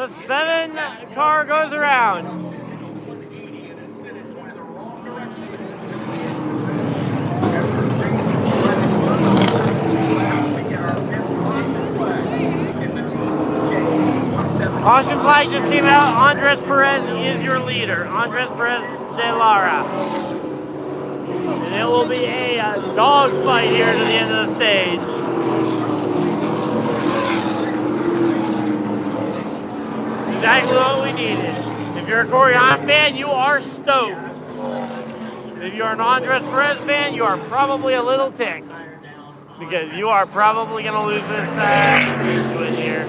The 7 car goes around. Caution flag just came out. Andres Perez is your leader. Andres Perez de Lara. And it will be a dog fight here to the end of the stage. Exactly what we needed. If you're a Corey Haim fan, you are stoked. If you're an Andres Perez fan, you are probably a little ticked. Because you are probably going to lose this win here.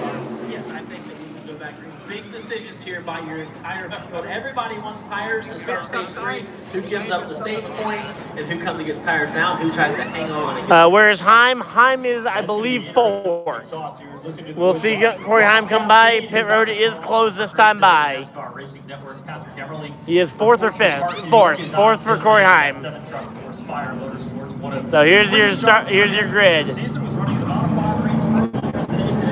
Yes, I think that needs to go back. Big decisions here by your entire field. Everybody wants tires to start stage 3. Who gives up the stage points and who comes and gets tires now? Who tries to hang on? Where's Haim? Haim is, I believe, 4th. We'll see Corey Haim come by. Pit road is closed this time by. He is 4th or 5th? 4th for Corey Haim. So here's your start. Here's your grid.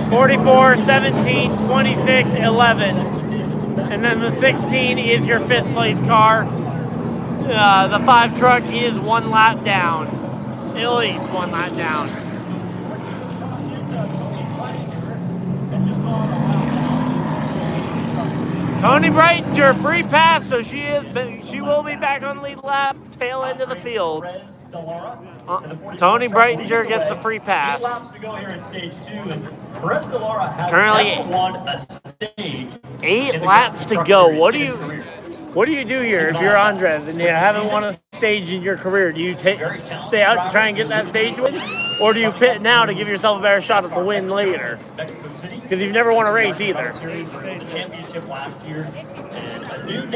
44, 17, 26, 11. And then the 16 is your 5th place car. The 5 truck is 1 lap down. At least 1 lap down. Tony Breitinger, free pass, so she will be back on lead lap, tail end of the field. Tony Breitinger gets the free pass. Currently 8 laps to go. What do you do here if you're Andres and you haven't won a stage in your career? Do you stay out to try and get that stage win? Or do you pit now to give yourself a better shot at the win later? Because you've never won a race either.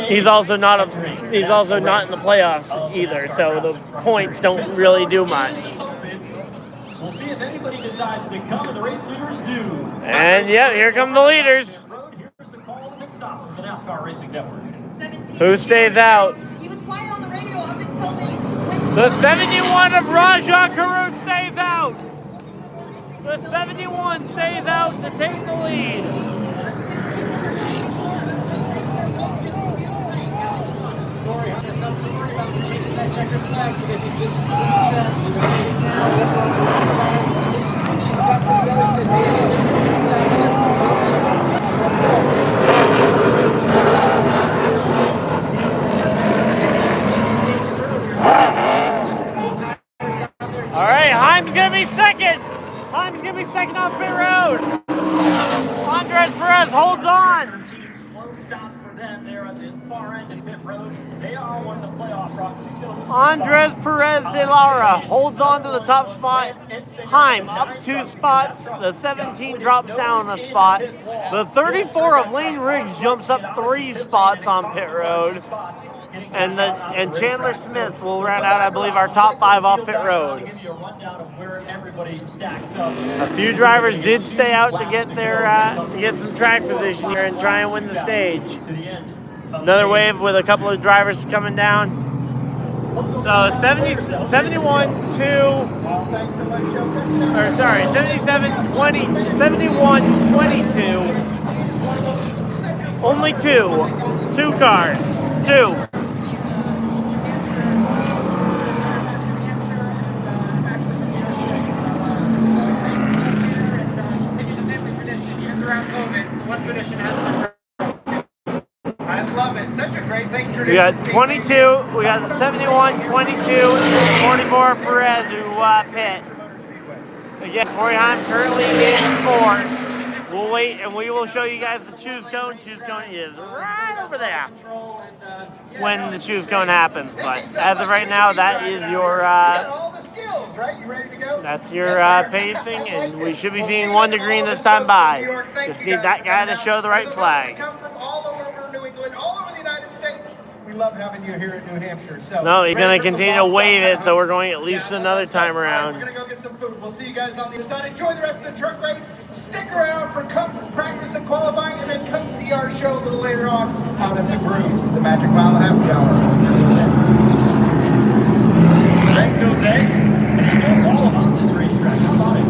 He's also not in the playoffs either, so the points don't really do much. We'll see if anybody decides to come, and the race leaders do. And yeah, here come the leaders. Here's the call to pit stop from the NASCAR Racing Network. Who stays out? He was quiet on the radio up until they went to The 71 of Raja Karut stays out. The 71 stays out to take the lead. All right, Haim's gonna be second. Haim's gonna be second on pit road. Andres Perez holds on. Slow stop for them there at the far end of pit road. They are one of the playoff trucks. Andres Perez de Lara holds on to the top spot. Haim up 2 spots. The 17 drops down a spot. The 34 of Lane Riggs jumps up 3 spots on pit road. And Chandler Smith will round out, I believe, our top 5 off pit road. A few drivers did stay out to get some track position here and try and win the stage. Another wave with a couple of drivers coming down. So 71, 77, 20, 71, 22. Only 2 cars. 2. What tradition has been? I love it. Such a great thing. We got 22, we got 71, 22, 44 Perez who pit. Again, Corey Haim currently in 4th. We'll wait and we will show you guys the choose cone. Choose cone is right over there when the choose cone happens. But as of right now, that is your that's your pacing, and we should be seeing 1 to green this time by. Just need that guy to show the right flag. We love having you here in New Hampshire. So no, he's going to continue to wave it, so we're going at least another time around. We're going to go get some food. We'll see you guys on the other side. Enjoy the rest of the truck race. Stick around for practice and qualifying, and then come see our show a little later on out at the Groove, the Magic Mile Happy Hour. Thanks, Jose. And he knows all about this racetrack. How about it?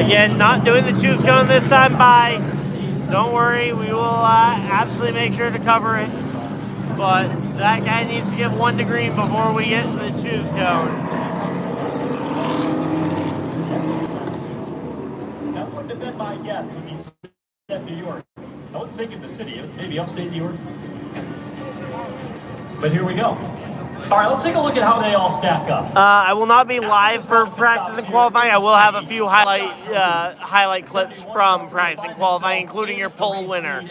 Again, not doing the choose cone this time by. Don't worry, we will absolutely make sure to cover it. But that guy needs to get 1 to green before we get the choose cone. That wouldn't have been my guess when he said New York. I wasn't thinking the city. It was maybe upstate New York. But here we go. All right, let's take a look at how they all stack up. I will not be live for practice and qualifying. I will have a few highlight clips from practice and qualifying, including your pole winner.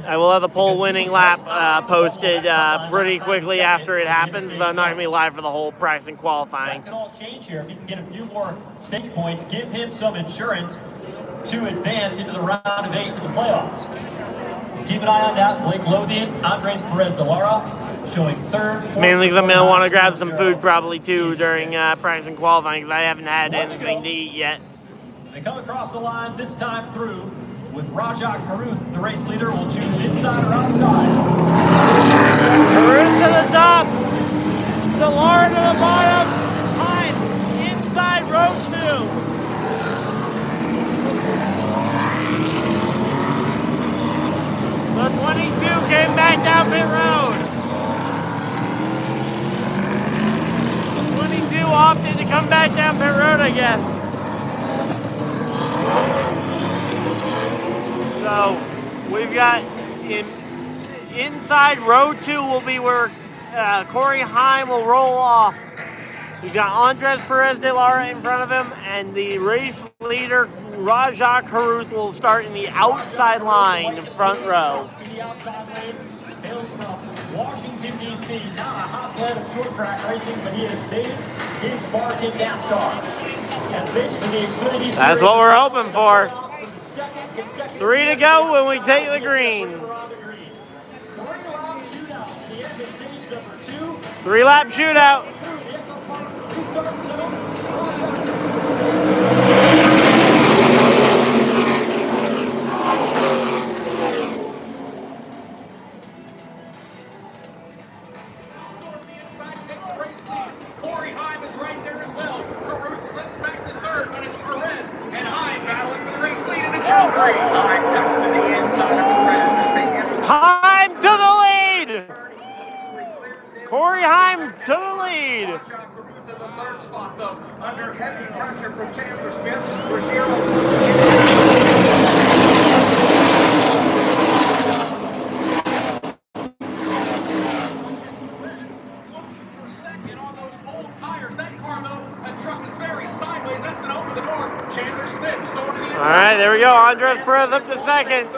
I will have the pole winning lap posted pretty quickly after it happens, but I'm not going to be live for the whole practice and qualifying. That could all change here. If he can get a few more stage points, give him some insurance to advance into the round of 8 in the playoffs. Keep an eye on that. Blake Lothian, Andres Perez de Lara showing third. Mainly because I'm going to want to grab some food probably too during practice and qualifying because I haven't had anything to eat yet. They come across the line this time through with Rajat Karuth, the race leader, will choose inside or outside. Karuth to the top, de Lara to the bottom, time inside row 2. The 22 came back down pit road. 22 opted to come back down pit road, I guess. So we've got inside row 2 will be where Corey Heim will roll off. We've got Andres Perez de Lara in front of him, and the race leader Rajat Karuth will start in the outside line, front row. Hails from Washington, D.C., not a hotbed of short track racing, but he has made his mark in NASCAR. That's what we're hoping for. 3 to go when we take the green. 3-lap shootout. Corey Heim is right there as well. Karuth slips back to third, but it's Perez and Heim battling for the race lead in the turn 3. Heim comes to the inside of Perez as they enter. Heim to the lead! Corey Heim to the lead. Karuth in the third spot, though, under heavy pressure from Chandler Smith. Second on those old tires. That car, though, that truck is very sideways. That's going to open the door. Chandler Smith stormed to the inside. All right, there we go. Andres Perez up to second.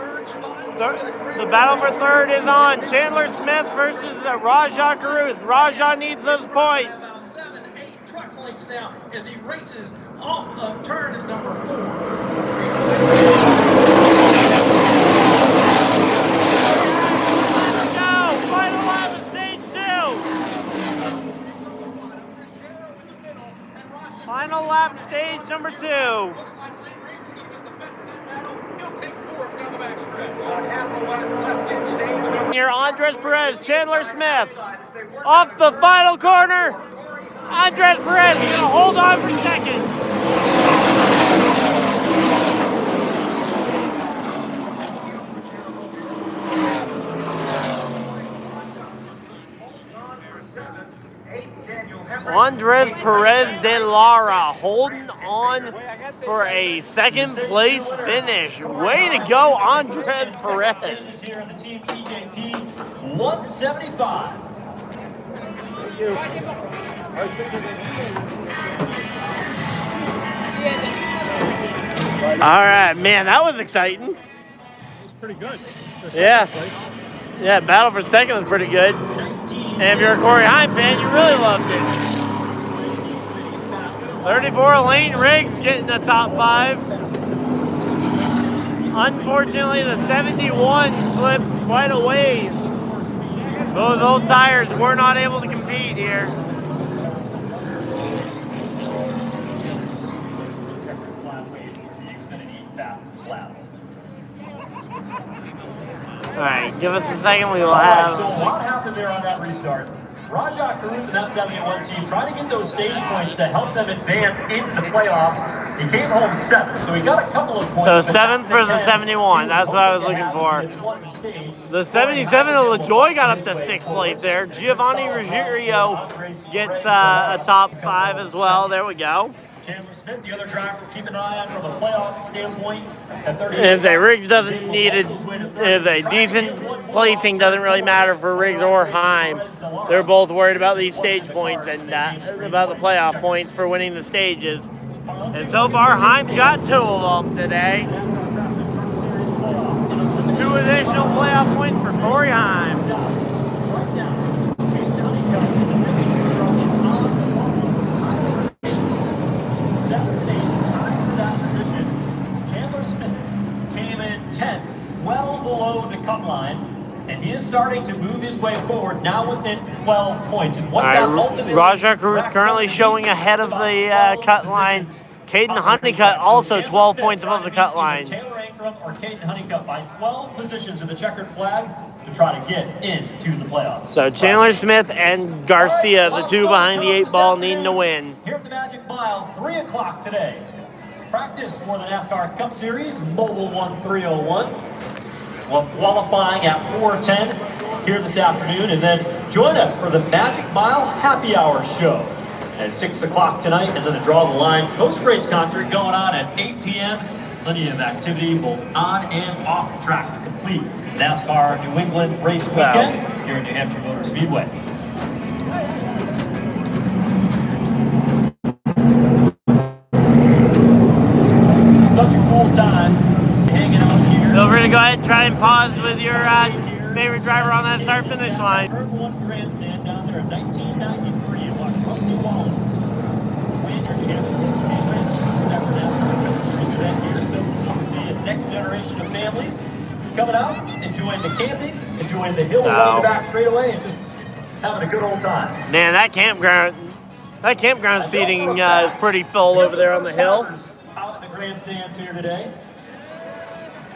The battle for third is on. Chandler Smith versus Rajat Karuth. Rajat needs those points. 7, 8 truck lengths now as he races off of turn number 4. Let's go. Final lap of stage 2. Final lap, stage number 2. Looks like late racing will get the best of that battle. He'll take fourth down the backstretch. Half a lap left in stage number. Here, Andres Perez, Chandler Smith. Off the final corner. Andres Perez is going to hold on for second. Andres Perez de Lara holding on for a second place finish. Way to go, Andres Perez. Here on the team EJP 175. All right, man, that was exciting. Pretty good. Yeah. Yeah, battle for second was pretty good. And if you're a Corey Heim fan, you really loved it. 34 Lane Riggs getting the top 5. Unfortunately, the 71 slipped quite a ways. Those old tires were not able to compete here. All right, give us a second. We will have. So a lot happened there on that restart. Rajat Karuth and that 71 team trying to get those stage points to help them advance into the playoffs. He came home 7th, so he got a couple of points. So 7th for the 71. That's what I was looking for. The 77 of LaJoy got up to 6th place there. Giovanni Ruggiero gets a top 5 as well. There we go. Chandler Smith, the other driver, keep an eye on from a playoff standpoint. Is a Riggs doesn't need it. Is a decent placing doesn't really matter for Riggs or Heim. They're both worried about these stage points and about the playoff points for winning the stages. And so far, Heim's got 2 of them today. 2 additional playoff points for Corey Heim. Chandler Smith came in 10th, well below the cut line, and he is starting to move his way forward now within 12 points. And what Rajah Cruz currently showing ahead of the cut line. Caden Honeycutt also 12 points above the cut line. Taylor Ankrum or Caden Honeycutt by 12 positions in the checkered flag to try to get into the playoffs. So Chandler Smith and Garcia, the 2 behind the 8 ball, needing to win. Here at the Magic Mile, 3 o'clock today. Practice for the NASCAR Cup Series, Mobile 1301. Well, qualifying at 4:10 here this afternoon, and then join us for the Magic Mile Happy Hour show at 6 o'clock tonight, and then the Draw the Line post-race concert going on at 8 p.m. Plenty of activity both on and off the track to complete NASCAR New England race weekend here at New Hampshire Motor Speedway. Such a cool time hanging out here. Feel free to go ahead and try and pause with your favorite driver on that start-finish line. Third one grandstand down there in 1993 and watch Rusty Wallace win your New Hampshire Motor Speedway after NASCAR Cup Series event here. So we'll see a next generation of families coming out, enjoying the camping, enjoying the hill along the back straightaway, and just having a good old time. Man, that campground seating is pretty full over there on the hill. Out in the grandstands here today.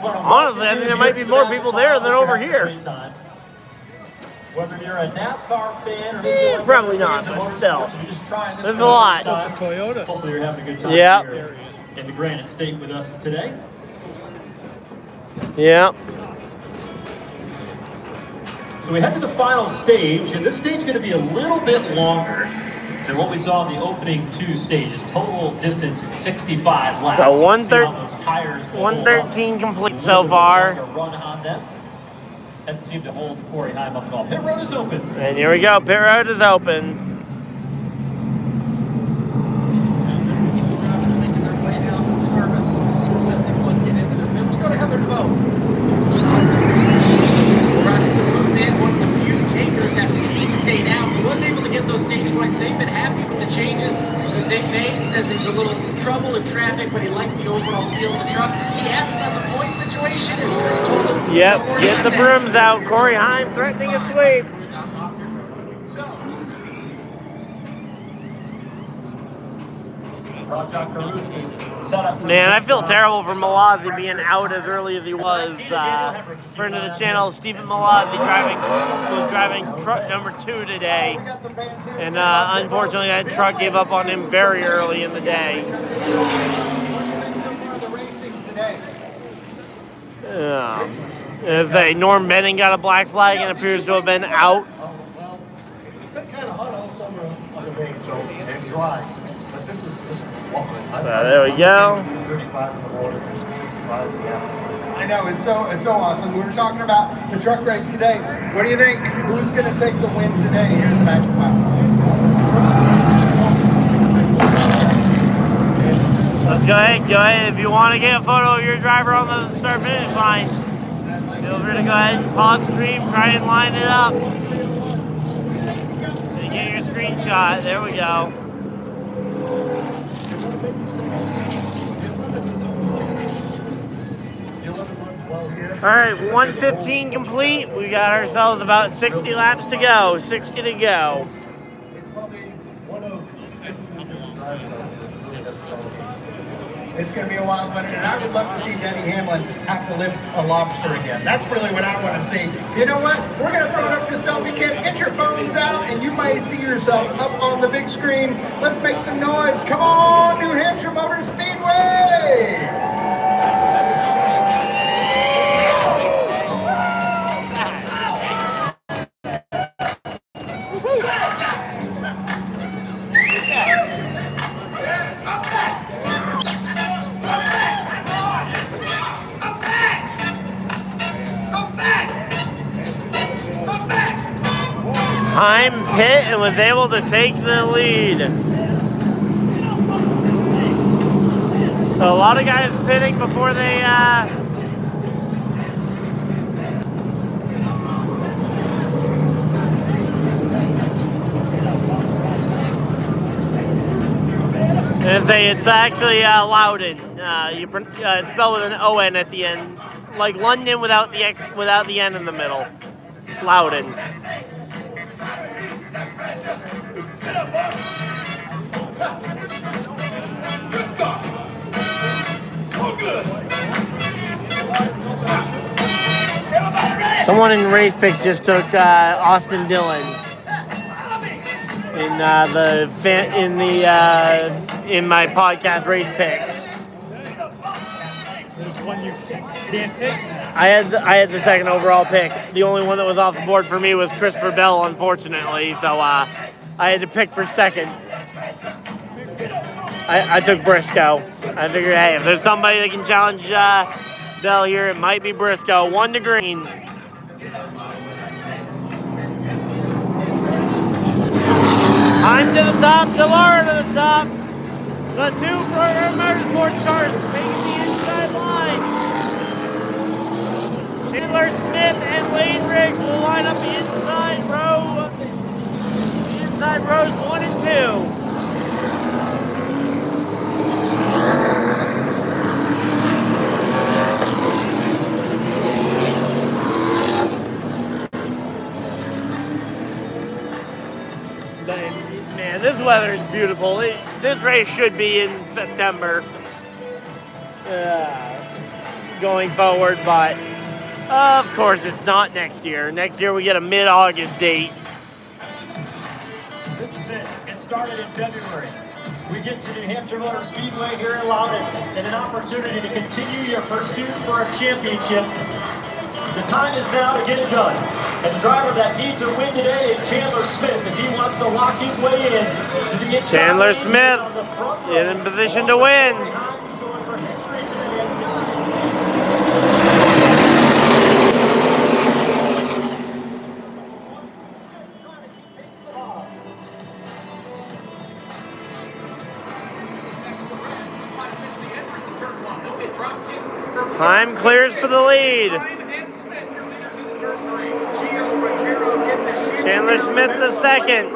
Honestly, I think there might be more people there than over here. Whether you're a NASCAR fan or Probably not, but still. There's a lot. Toyota. Hopefully you're having a good time here in the Granite State with us today. Yeah. So we head to the final stage, and this stage is going to be a little bit longer than what we saw in the opening 2 stages. Total distance 65 laps. So 113 complete so far. Run on them. That seemed to hold Corey Heim up and all. Pit road is open. And here we go. Pit road is open. Let's go to Heather DeVoe. One of the few takers after he stayed out. He was able to get those stage points. They've been happy with the changes that they've made. He says there's a little trouble in traffic, but he likes the overall feel of the truck. He asked about the point situation. His crew told him. Yep, get the brooms out. Corey Heim threatening a sweep. Man, I feel terrible for Malazzi being out as early as he was. Friend of the channel, Stephen Malazzi was driving truck number 2 today. And unfortunately, that truck gave up on him very early in the day. As a Norm Benning got a black flag and appears to have been out. Well, it's been kind of hot all summer on the main, so and dry. But this is So there we go. 35 in the morning, 65 in the afternoon. I know, it's so awesome. We were talking about the truck race today. What do you think? Who's going to take the win today here in the Magic Mile? Let's go ahead. If you want to get a photo of your driver on the start-finish line, feel free to go ahead and pause stream, try and line it up. And get your screenshot. There we go. All right, 115 complete. We got ourselves about 60 laps to go. 60 to go. It's going to be a wild one, and I would love to see Denny Hamlin have to lift a lobster again. That's really what I want to see. You know what? We're going to throw it up to selfie cam. Get your phones out, and you might see yourself up on the big screen. Let's make some noise. Come on, New Hampshire Motor Speedway! Heim pit and was able to take the lead. So a lot of guys pitting before they it's actually Loudon. It's spelled with an O-N at the end, like London without the N in the middle. Loudon. Someone in race pick just took Austin Dillon in my podcast race picks. There's one you can't take. I had the second overall pick. The only one that was off the board for me was Christopher Bell, unfortunately. So I had to pick for second. I took Briscoe. I figured, hey, if there's somebody that can challenge Bell here, it might be Briscoe. 1 to green. I'm to the top, Delora to the top. The 2 Program Motorsports cars making the inside line. Chandler Smith and Lane Riggs will line up the inside row. Inside rows 1 and 2. Man, this weather is beautiful. This race should be in September going forward, but of course it's not next year. Next year we get a mid-August date. This is it. It started in February. We get to New Hampshire Motor Speedway here in Loudon and an opportunity to continue your pursuit for a championship. The time is now to get it done. And the driver that needs a win today is Chandler Smith. If he wants to lock his way in to the inside, Chandler Smith in position to win. He's going for history today. Heim clears for the lead. Chandler Smith the second.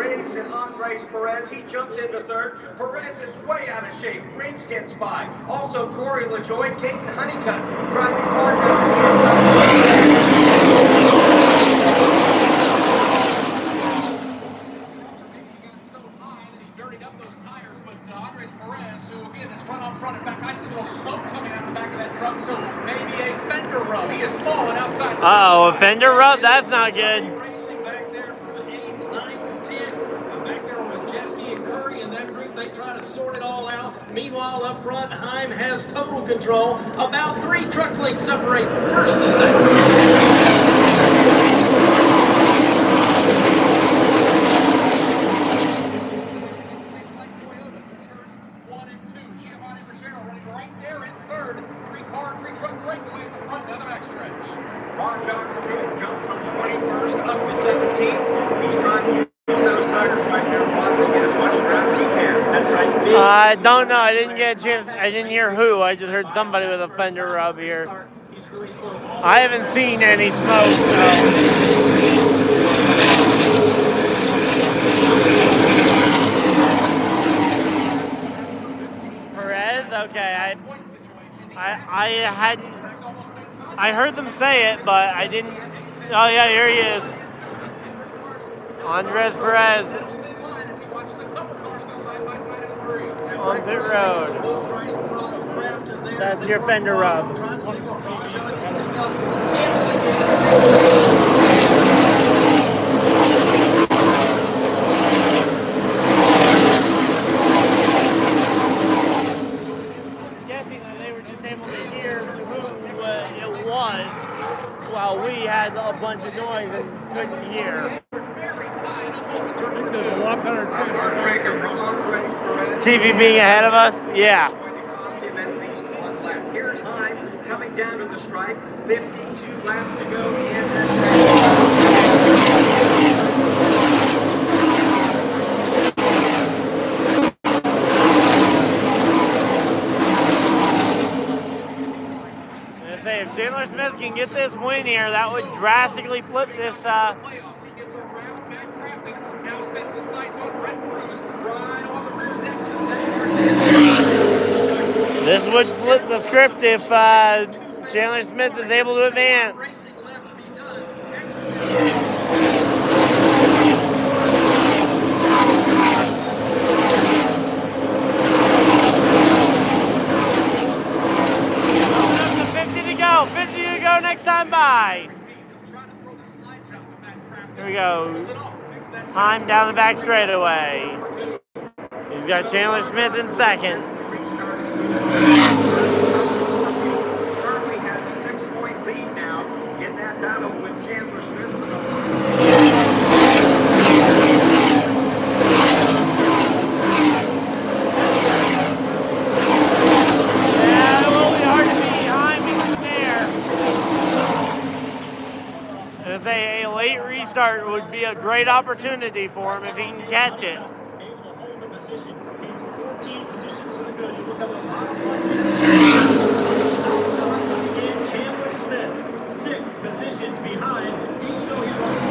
He jumps into third. Perez is way out of shape. Riggs gets by. Also, Corey LaJoy, Caden Honeycutt driving hard down the So high that he dirtied up those tires, but Andres Perez, who again is run up front. In fact, I see a little smoke coming out of the back of that truck, so maybe a fender rub. He is falling outside. Uh-oh, a fender rub? That's not good. Racing back there for the 8, 9, and 10. Back there with Jeske and Curry and that group, they try to sort it all out. Meanwhile, up front, Heim has total control. About 3 truck lengths separate first to second. I don't know. I didn't get a chance. I didn't hear who. I just heard somebody with a fender rub here. I haven't seen any smoke, Perez? Okay. I heard them say it, but I didn't. Oh, yeah, here he is. Andres Perez. On pit road. That's your fender rub. Guessing that they were just able to hear who it was while we had a bunch of noise and couldn't hear. There's a lot better chance. TV being ahead of us? Yeah. Here's Heim coming down to the stripe. 52 laps to go in that race. If Chandler Smith can get this win here, that would drastically flip this. This would flip the script if Chandler Smith is able to advance. Up to 50 to go. 50 to go next time by. Here we go. Heim down the back straightaway. He's got Chandler Smith in second. Currently has a 6-point lead now in that battle with Chandler Smith. Yeah, it will be hard to beat Heim there. And say a late restart would be a great opportunity for him if he can catch it. Able to hold the position. He's 14 positions so good. You look up the bottom and Chandler Smith, 6 positions behind, even though he runs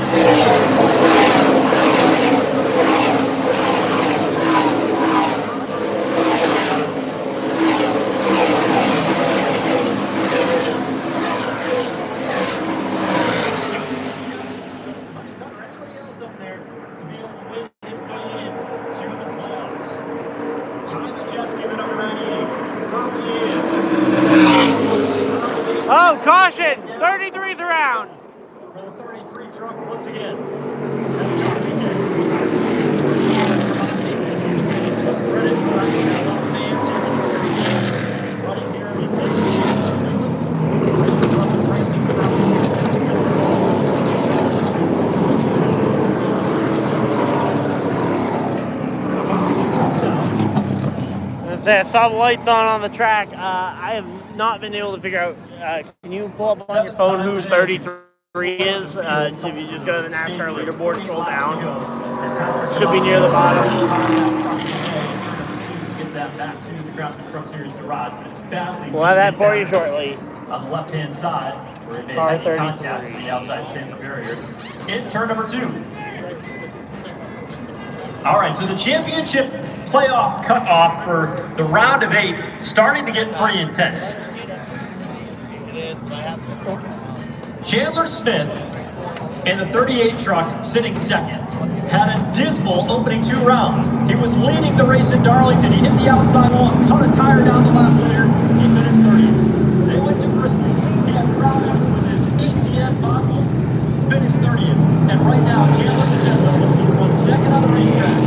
everybody else up there to be able to win his way in to the playoffs. The number 98. Firmly in. Oh, caution! 33's around. For the 33 truck once again. Just credit for that fans here. Running here in I saw the lights on the track. I have not been able to figure out. Can you pull up on your phone who 33 is? If you just go to the NASCAR leaderboard, scroll down. Should be near the bottom. Get that back to the Craftsman Truck Series garage. We'll have that for you shortly. On the left-hand side, where it made Car heavy 33. contact to the outside chamber barrier. In turn number 2. All right, so the championship playoff cutoff for the round of 8 starting to get pretty intense. Chandler Smith in the 38 truck sitting second had a dismal opening 2 rounds. He was leading the race in Darlington. He hit the outside wall, cut a tire down the lap there. He finished 30th. They went to Bristol. He had problems with his ECM module. Finished 30th. And right now, Chandler Smith runs second on the racetrack.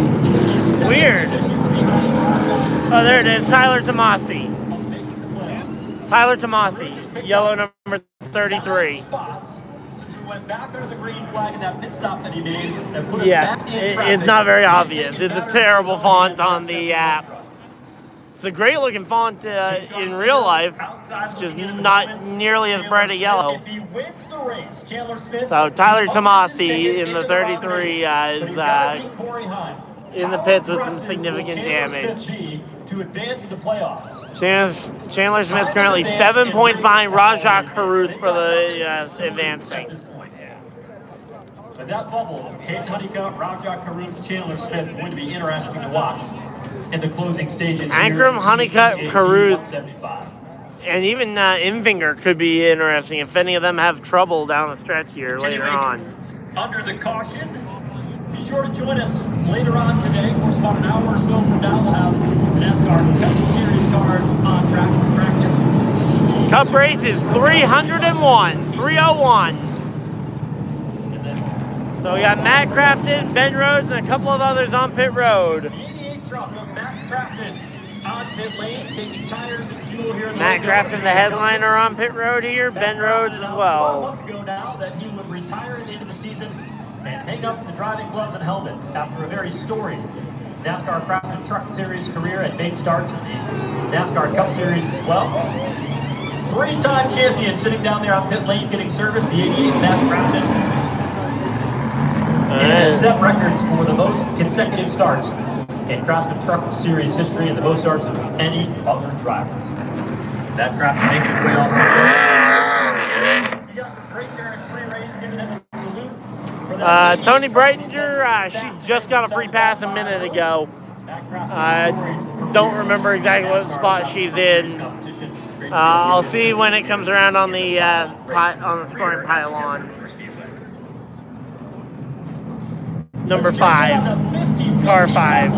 Weird. Oh, there it is. Tyler Tomasi. Tyler Tomasi, yellow number 33. Since we went back under the green flag in that pit stop that he made, and put Yeah, back in traffic. it's not very obvious. It's a terrible font on the app. It's a great looking font in real life. It's just not nearly as bright a yellow. If he wins the race, Chandler Smith. So Tyler Tomasi in the 33 is in the pits with some significant damage. To advance to the playoffs. Chandler Smith currently 7 points behind Rajah Caruth for the advancing. But that bubble, Kate Honeycutt, Rajah Caruth, Chandler Smith, going to be interesting to watch in the closing stages. Ankrum, Honeycutt, Caruth, and even Infinger could be interesting if any of them have trouble down the stretch here later on. Under the caution. Be sure to join us later on today. Of course, about an hour or so from now, we'll have the NASCAR Cup Series cars on track for practice. Cup race is 301. So we got Matt Crafton, Ben Rhodes, and a couple of others on pit road. The 88 truck of Matt Crafton on pit lane, taking tires and fuel here. Matt Crafton, the headliner, on pit road here. Ben Rhodes as well. A month ago now that he would retire at the end of the season and hang up the driving gloves and helmet after a very storied NASCAR Craftsman Truck Series career and made starts in the NASCAR Cup Series as well. 3-time champion sitting down there on pit lane getting service, the 88 Matt Crafton. And has set records for the most consecutive starts in Craftsman Truck Series history and the most starts of any other driver. Matt Crafton making his way off. Tony Breitinger, she just got a free pass a minute ago. I don't remember exactly what spot she's in. I'll see when it comes around on the scoring pylon. Number 5, car 5.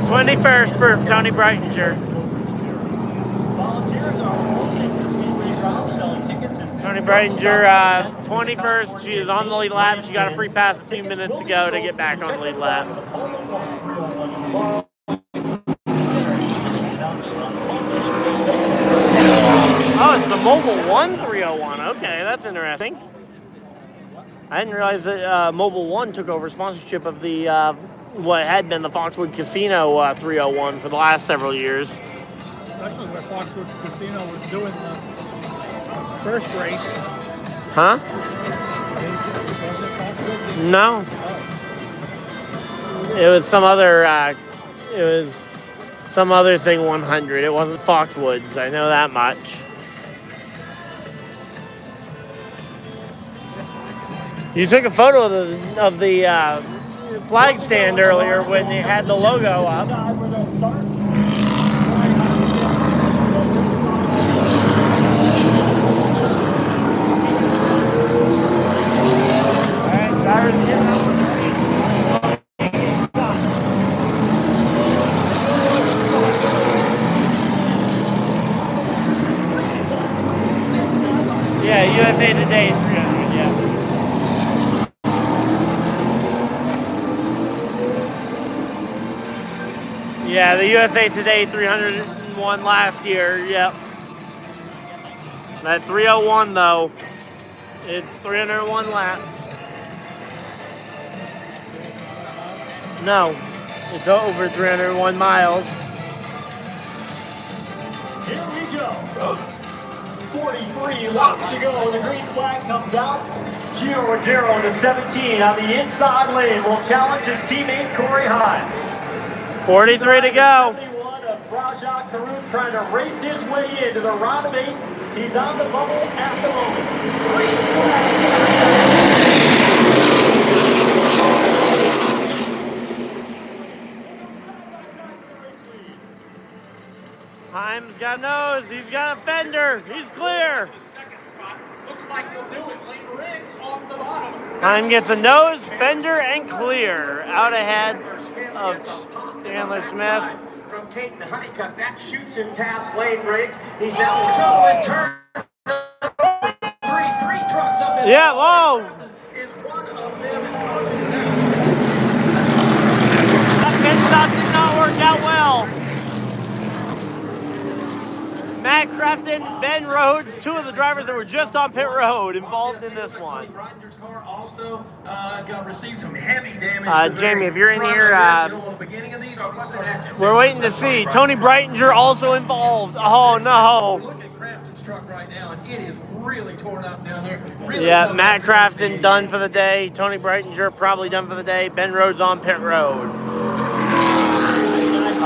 21st for Tony Breitinger. Tony Breitinger, 21st. She is on the lead lap. She got a free pass a few minutes ago to get back on the lead lap. Oh, it's the Mobile 1 301. Okay, that's interesting. I didn't realize that Mobile 1 took over sponsorship of the what had been the Foxwood Casino 301 for the last several years. Actually, where Foxwood Casino was doing the first race. Huh? Was it Foxwood? No. It was some other. It was some other thing 100. It wasn't Foxwoods. I know that much. You took a photo of the flag stand earlier when they had the logo up. Alright, drivers getting up. Yeah, USA Today 300, yeah. Yeah, the USA Today 301 last year, yep. That 301 though, it's 301 laps. No, it's over 301 miles. Here we go. 43 laps to go. The green flag comes out. Gio Ruggiero in the 17 on the inside lane will challenge his teammate Corey Hine. 43 to go. 71 of Rajah Karun trying to race his way into the round of 8. He's on the bubble at the moment. Green Hine's got nose. He's got a fender. He's clear. Looks like they'll do it. Lane Riggs off the bottom. Hine gets a nose, fender, and clear. Out ahead of Chandler Smith. From Caden Honeycutt, that shoots him past Lane Riggs. He's now two in turn. Three trucks up in Yeah, whoa. Is one of them is causing That pit stop did not work out well. Matt Crafton, Ben Rhodes, two of the drivers that were just on pit road involved in this one. Reiner's car also received some heavy damage. Jamie, if you're in here, we're we're waiting to see. Tony Breitinger also involved. Oh, no. Look at Crafton's truck right now, and it is really torn up down there. Really Yeah, tough Matt out Crafton there. done for the day. Tony Breitinger probably done for the day. Ben Rhodes on pit road.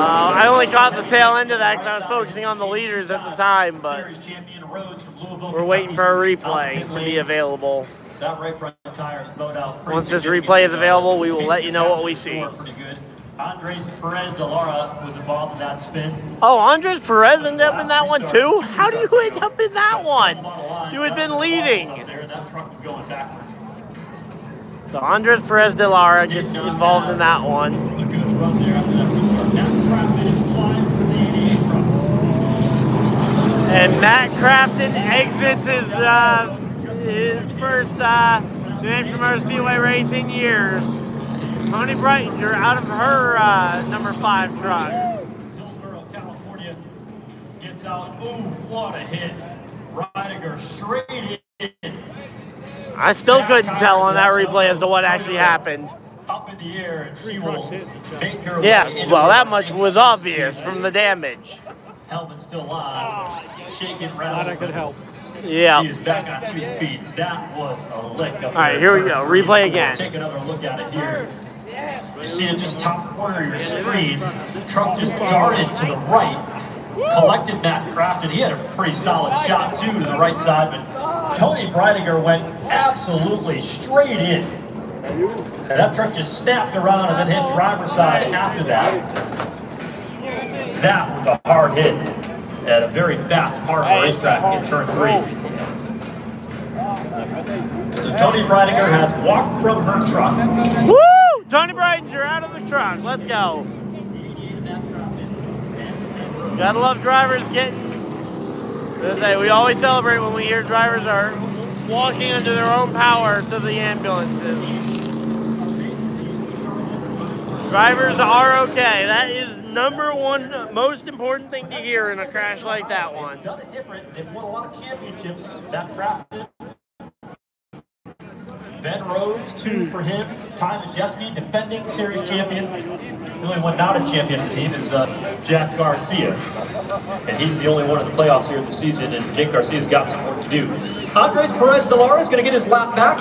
I only caught the tail end of that because I was focusing on the leaders at the time, but we're waiting for a replay to be available. That right front tire is bowed out. Once this replay is available, we will let you know what we see. Pretty good. Andres Perez de Lara was involved in that spin. Oh, Andres Perez ended up in that one too? How do you end up in that one? You had been leading. That truck was going backwards. So Andres Perez de Lara gets involved in that one. A good run there after that restart. Now Crafton is flying for the 88 truck. And Matt Crafton exits his first New Hampshire Motor Speedway race in years. Tony Breitinger out of her number 5 truck. Hillsborough, California gets out. Ooh, what a hit. Reininger straight in. I still couldn't tell on that replay as to what actually happened. Up in the air, and she will make her way Yeah, into well, the that race. much was obvious from the damage. Helmet still live. Shaking rattle. Glad I could help. Yeah. She is back on 2 feet. That was a lick up there. All right, here we go. Replay again. Take another look at it here. You see it just top corner of your screen. The truck just darted to the right, collected Matt Kraft, and he had a pretty solid shot too to the right side, but Tony Breidinger went absolutely straight in. And that truck just snapped around and then hit driver's side after that. That was a hard hit at a very fast part of the racetrack in turn 3. So Tony Breidinger has walked from her truck. Woo! Tony Breidinger out of the truck. Let's go. Gotta love drivers getting. We always celebrate when we hear drivers are walking under their own power to the ambulances. Drivers are okay. That is #1 most important thing to hear in a crash like that one. Done it different. They've won a lot of championships. That crafted. Ben Rhodes, 2 for him. Ty Majeski, defending series champion. The only one not a champion team is Jack Garcia. And he's the only one in the playoffs here this season, and Jake Garcia's got some work to do. Andres Perez de Lara is going to get his lap back.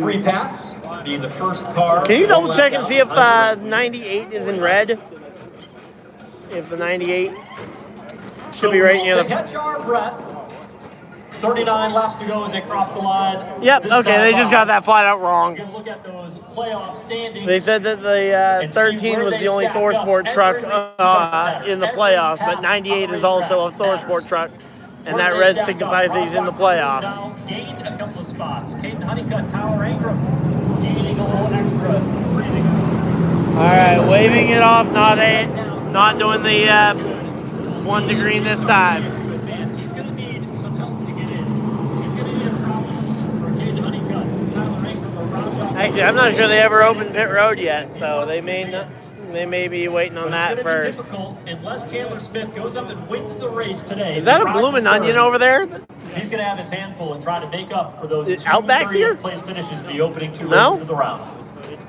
Free pass. Being the first car. Can you double check and see if 98 is in red? If the 98 should be right near the. Catch our breath. 39 laps to go as they cross the line. Yep. Okay, they just got that flat out wrong. You can look at those playoff standings. They said that the 13 was the only ThorSport truck in the playoffs, but 98 is also a ThorSport truck, and that red signifies he's in the playoffs. Now gained a couple of spots. Caden Honeycutt, Tyler Ingram gaining a little extra breathing. All right, waving it off, not doing the 1 to green this time. He's going to need some help to get in. He's going to need a problem for Caden Honeycutt, Tyler Ingram, or Rob. Actually, I'm not sure they ever opened pit road yet, so they may be waiting on that first. It's going to be difficult unless Chandler Smith goes up and wins the race today. Is that a bloomin' onion over there? He's going to have his handful and try to make up for those Outback's here? place finishes the opening 2 No? races of the round.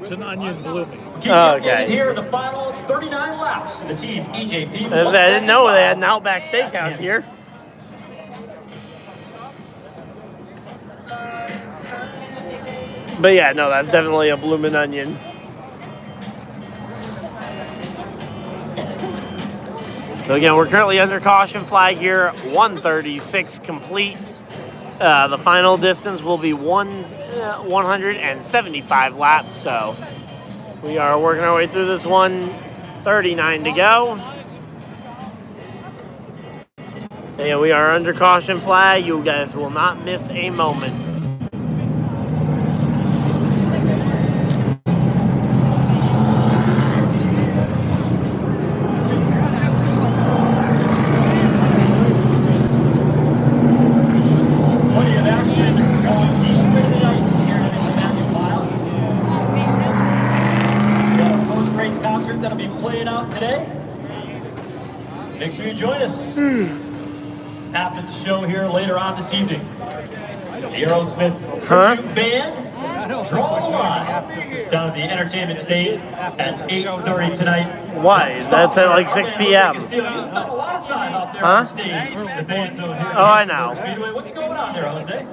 It's an onion blooming. Okay. Here in the final 39 laps, the team EJP. I didn't know they had an Outback Steakhouse here. But yeah, no, that's definitely a bloomin' onion. So again, we're currently under caution flag here, 136 complete. The final distance will be 175 laps, so we are working our way through this one, 39 to go. Yeah, we are under caution flag. You guys will not miss a moment. That'll be playing out today. Make sure you join us after the show here later on this evening. The Aerosmith tribute band draw the line down at the entertainment stage at 8:30 tonight. Why? That's at like 6 p.m. You spent a lot of time out there on the stage. The band's over here. Oh, I know. Speedway. What's going on there, Jose?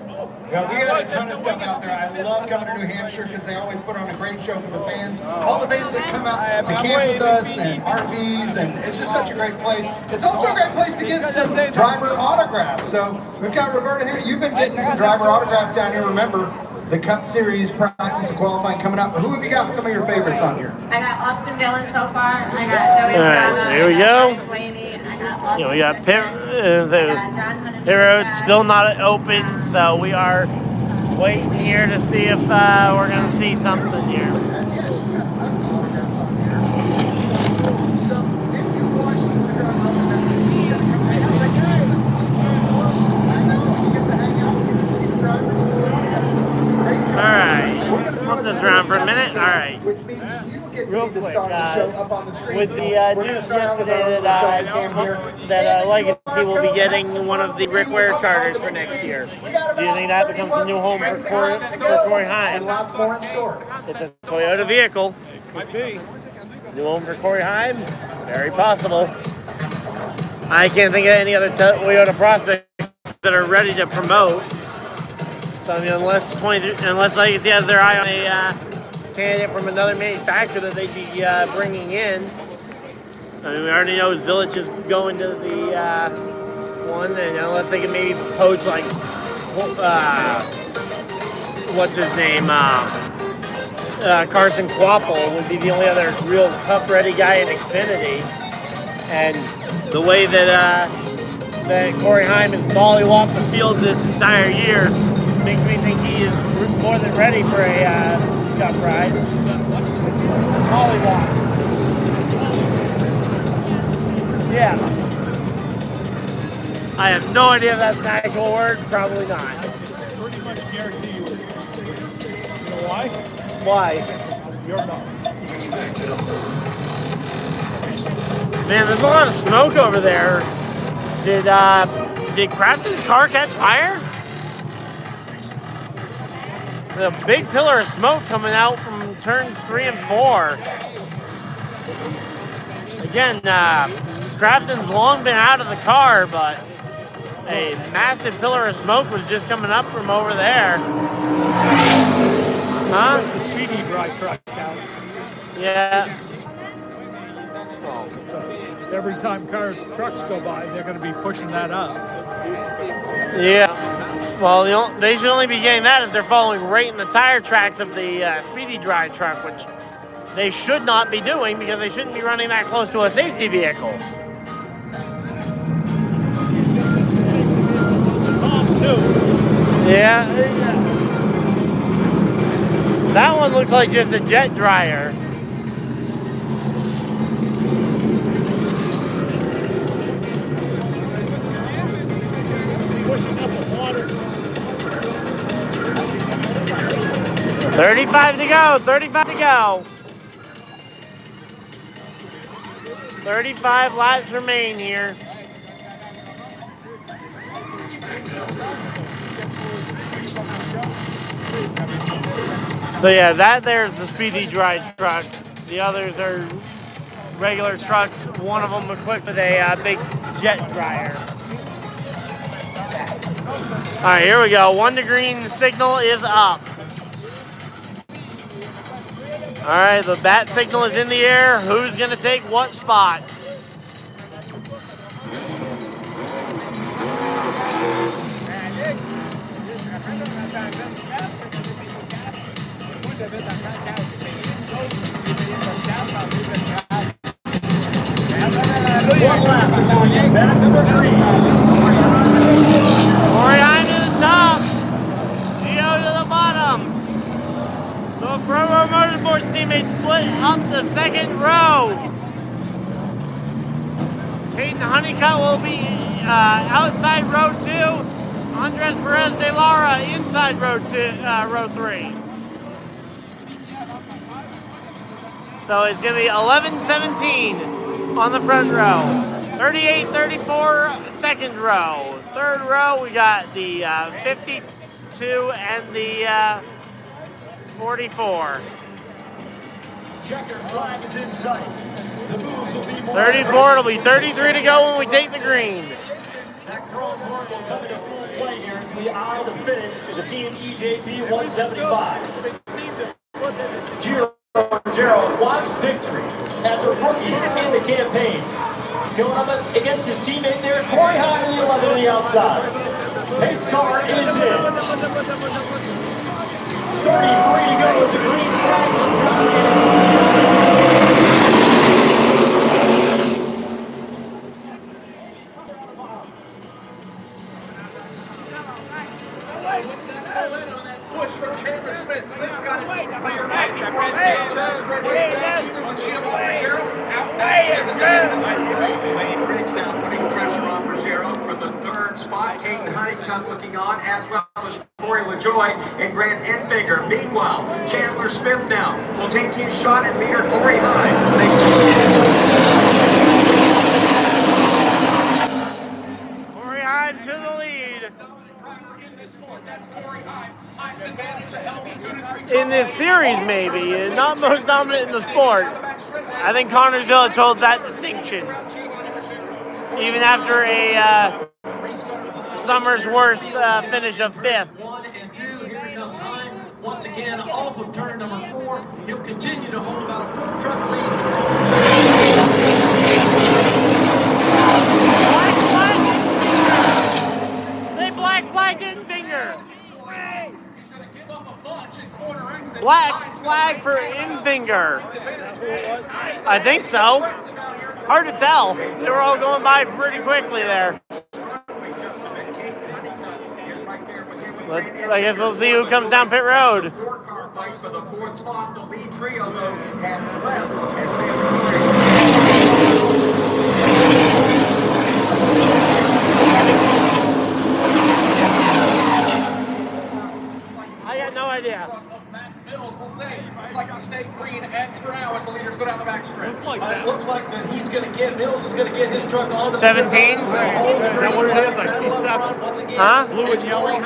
Yeah, we got a ton of stuff out there. I love coming to New Hampshire because they always put on a great show for the fans. All the fans that come out to camp with us and RVs, and it's just such a great place. It's also a great place to get some driver autographs. So we've got Roberta here. You've been getting some driver autographs down here. Remember, the Cup Series practice and qualifying coming up. But who have you got with some of your favorites on here? I got Austin Dillon so far. I got Joey All right, so here we go. I We got Pit Road still not open, so we are waiting here to see if we're going to see something here. Alright, flip this around for a minute. Alright. Which means you get to Real be the quick, star of the show up on the screen. with the So we're gonna news start out with yesterday our cam here. that Legacy will be getting one of the Rick Ware charters for next year. Do you think that becomes a new home for Corey And Heim? lots more in store. It's a Toyota vehicle. Could be. New home for Corey Heim? Very possible. I can't think of any other Toyota prospects that are ready to promote. So I mean, unless Legacy has their eye on a candidate from another manufacturer that they'd be bringing in. I mean, we already know Zilich is going to the one, and unless they can maybe poach like, what's his name? Carson Quapple would be the only other real cup-ready guy in Xfinity. And the way that that Corey Heim has mollywopped the field this entire year makes me think he is more than ready for a cup ride. Mollywop. Yeah. I have no idea if that's an actual word. Probably not. I pretty much guarantee you. You know why? Why? You're not. Man, there's a lot of smoke over there. Did Crafton's car catch fire? There's a big pillar of smoke coming out from turns 3 and 4. Again, Crafton's long been out of the car, but a massive pillar of smoke was just coming up from over there. Huh? The Speedy dry truck out. Yeah. Every time trucks go by, they're going to be pushing that up. Yeah. Well, they should only be getting that if they're following right in the tire tracks of the Speedy dry truck, which they should not be doing because they shouldn't be running that close to a safety vehicle. Yeah. That one looks like just a jet dryer. Pushing up the water. 35 to go. 35 to go. 35 laps remain here. So yeah, that there's the Speedy dry truck. The others are regular trucks. One of them equipped with a big jet dryer. All right, here we go. 1 to green signal is up. All right, the bat signal is in the air. Who's going to take what spots? One lap before you back number 3. Corey Heim to the top. Gio to the bottom. The Provo Motorsports teammates split up the second row. Caden Honeycutt will be outside row 2. Andres Perez de Lara inside row 3. So it's going to be 11-17 on the front row. 38-34 second row. Third row, we got the 52 and the 44. Checker flag is in sight. The moves will be more 34, it'll be 33 to go when we take the green. That chrome board will come into full play here as we eye the finish of the team EJP 175. Gerald wants victory as a rookie in the campaign. Going up against his teammate there, Corey Heim in the 11 on the outside. Pace car is in. 33 to go with the green flag comes out Push from Chandler Smith. Smith's got it clear. Lane breaks down, putting pressure on Ruggiero from the third spot. Caden Honeycutt looking on, as well as Corey LaJoy and Grant Enfinger. Meanwhile, Chandler Smith now will take his shot at leader Corey Heim. Corey Heim to the lead. In this series, maybe. Not most dominant in the sport. I think Connors Village holds that distinction. Even after a summer's worst finish of 5th. 1 and 2. Here comes Heim once again off of turn number 4. He'll continue to hold about a 4-truck lead. They black flagged Infinger. Black flag for Infinger. I think so. Hard to tell. They were all going by pretty quickly there. But I guess we'll see who comes down pit road. I got no idea. Looks like the State Green as for now as the leaders go down the backstretch. Looks like that he's going to get, Mills is going to get his truck on. 17? Is that what it is? I see 7. Huh? Blue and yellow.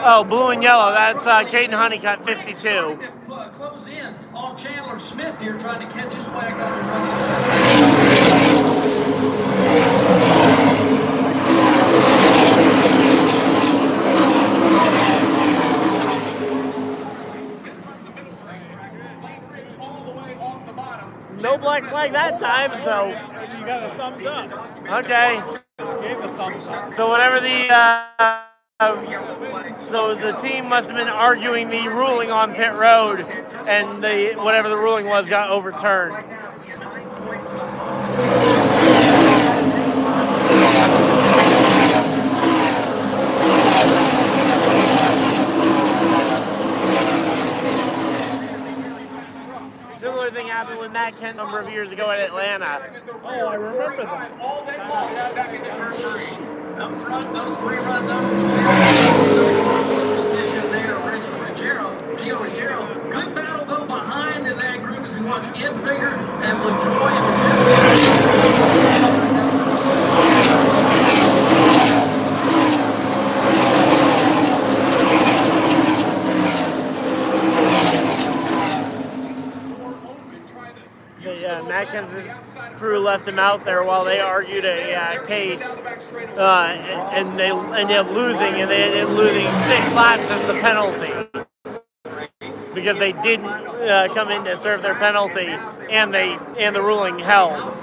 Oh, blue and yellow. That's Caden Honeycutt, 52. Close in on Chandler Smith here, trying to catch his wagon on the No black flag that time, so. You got a thumbs up. Okay. Gave a thumbs up. So whatever the so the team must have been arguing the ruling on pit road, and whatever the ruling was got overturned. Similar thing happened with Matt Kent a number of years ago at Atlanta. Oh, I remember that. Up front, those 3 run numbers. Position there, Gio Ruggiero. Good battle though behind in that group as we watch Infinger and LaJoy and Matt Kent's crew left him out there while they argued a case, and they ended up losing, and they ended up losing 6 laps as the penalty because they didn't come in to serve their penalty, and the ruling held.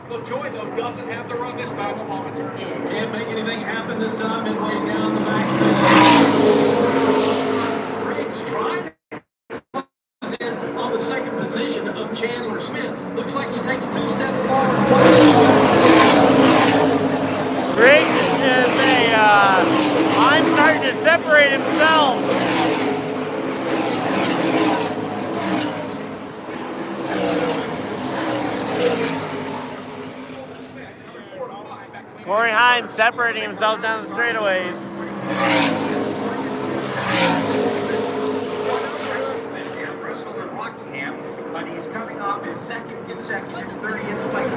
LaJoy, though, doesn't have to run this time of moment. Can't make anything happen this time midway down the back. Riggs trying to close in on the second position of Chandler Smith. Looks like he takes 2 steps forward. Riggs is I'm starting to separate himself. Corey Hines separating himself down the straightaways. But he's coming off his second consecutive 30th place.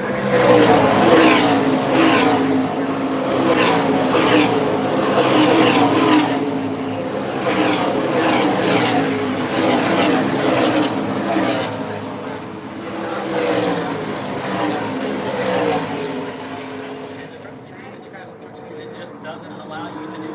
Doesn't allow you to do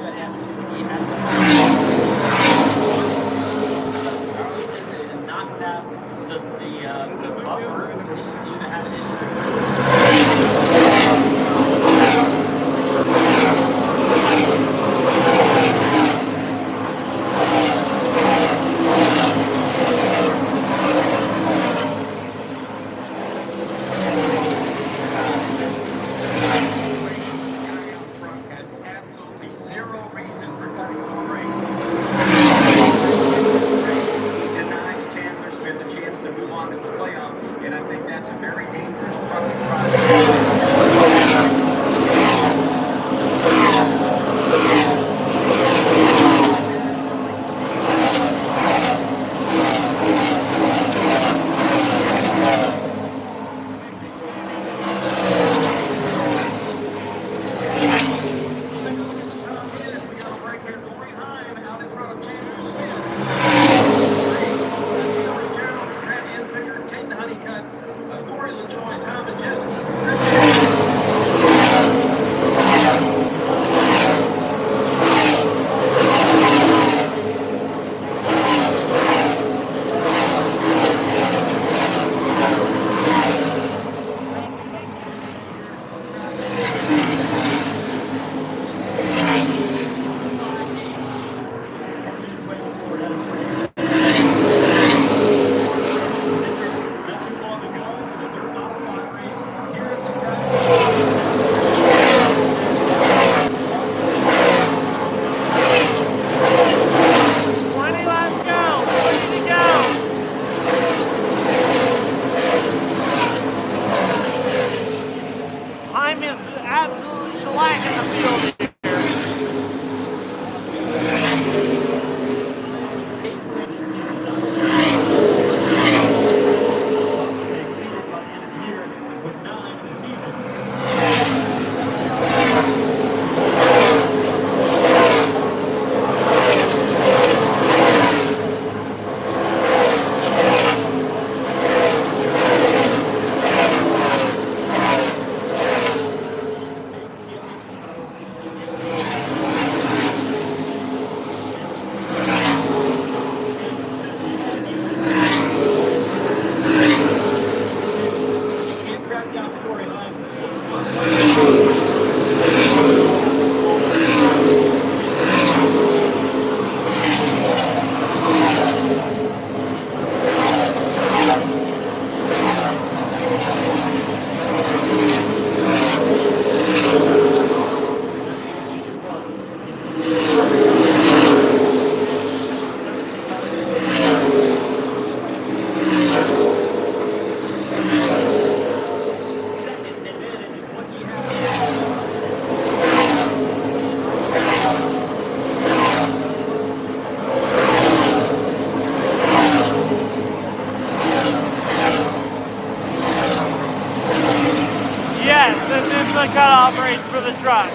cutoff race for the truck.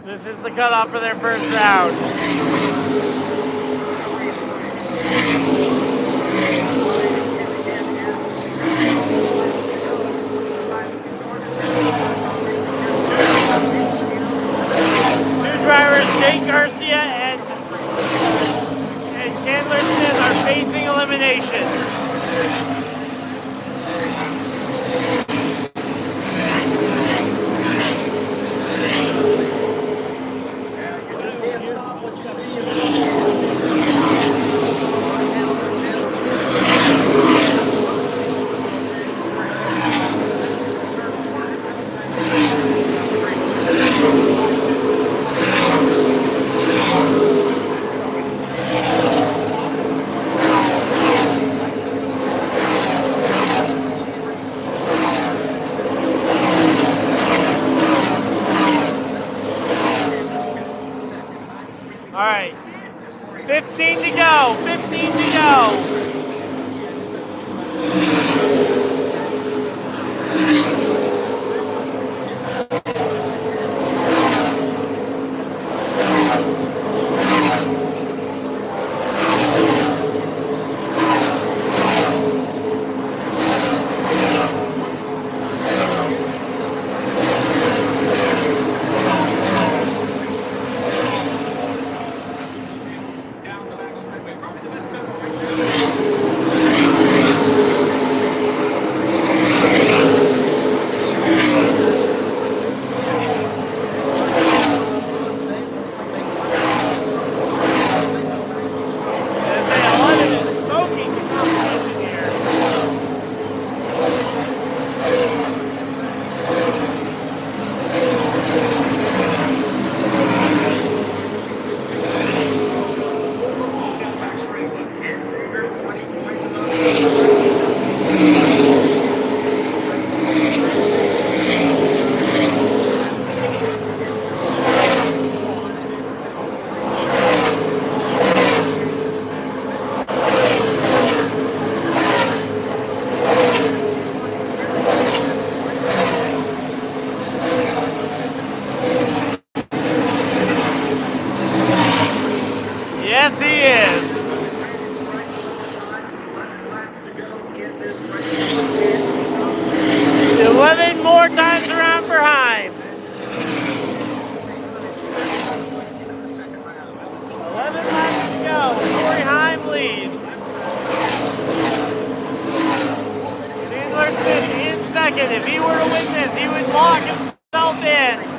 This is the cutoff for their first round. Two drivers, Jake Garcia and Chandler Smith, are facing elimination. All right, 15 to go, 15 to go. Yes, he is. 11 more times around for Heim. 11 laps to go. Corey Heim leads. Chandler Smith in second. If he were to win this, he would lock himself in.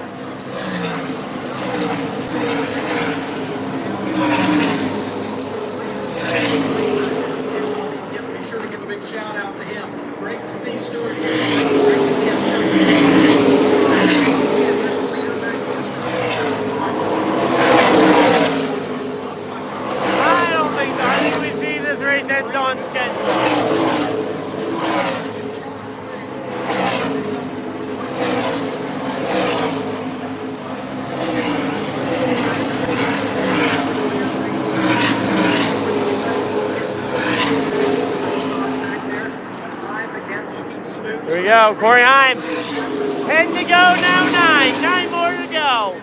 Be sure to give a big shout out to him. Great to see Stuart. I don't think so. I think we see this race end on schedule. Here we go, Corey Heim. 10 to go, now 9. 9 more to go.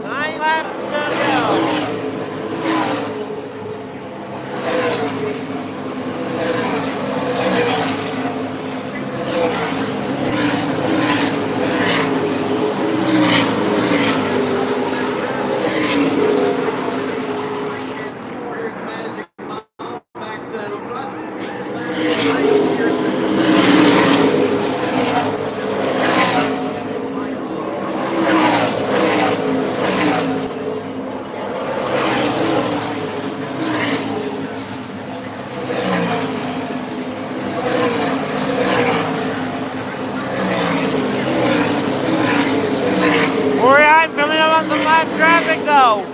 Nine laps to go. Corey Heim coming up on some lap traffic though.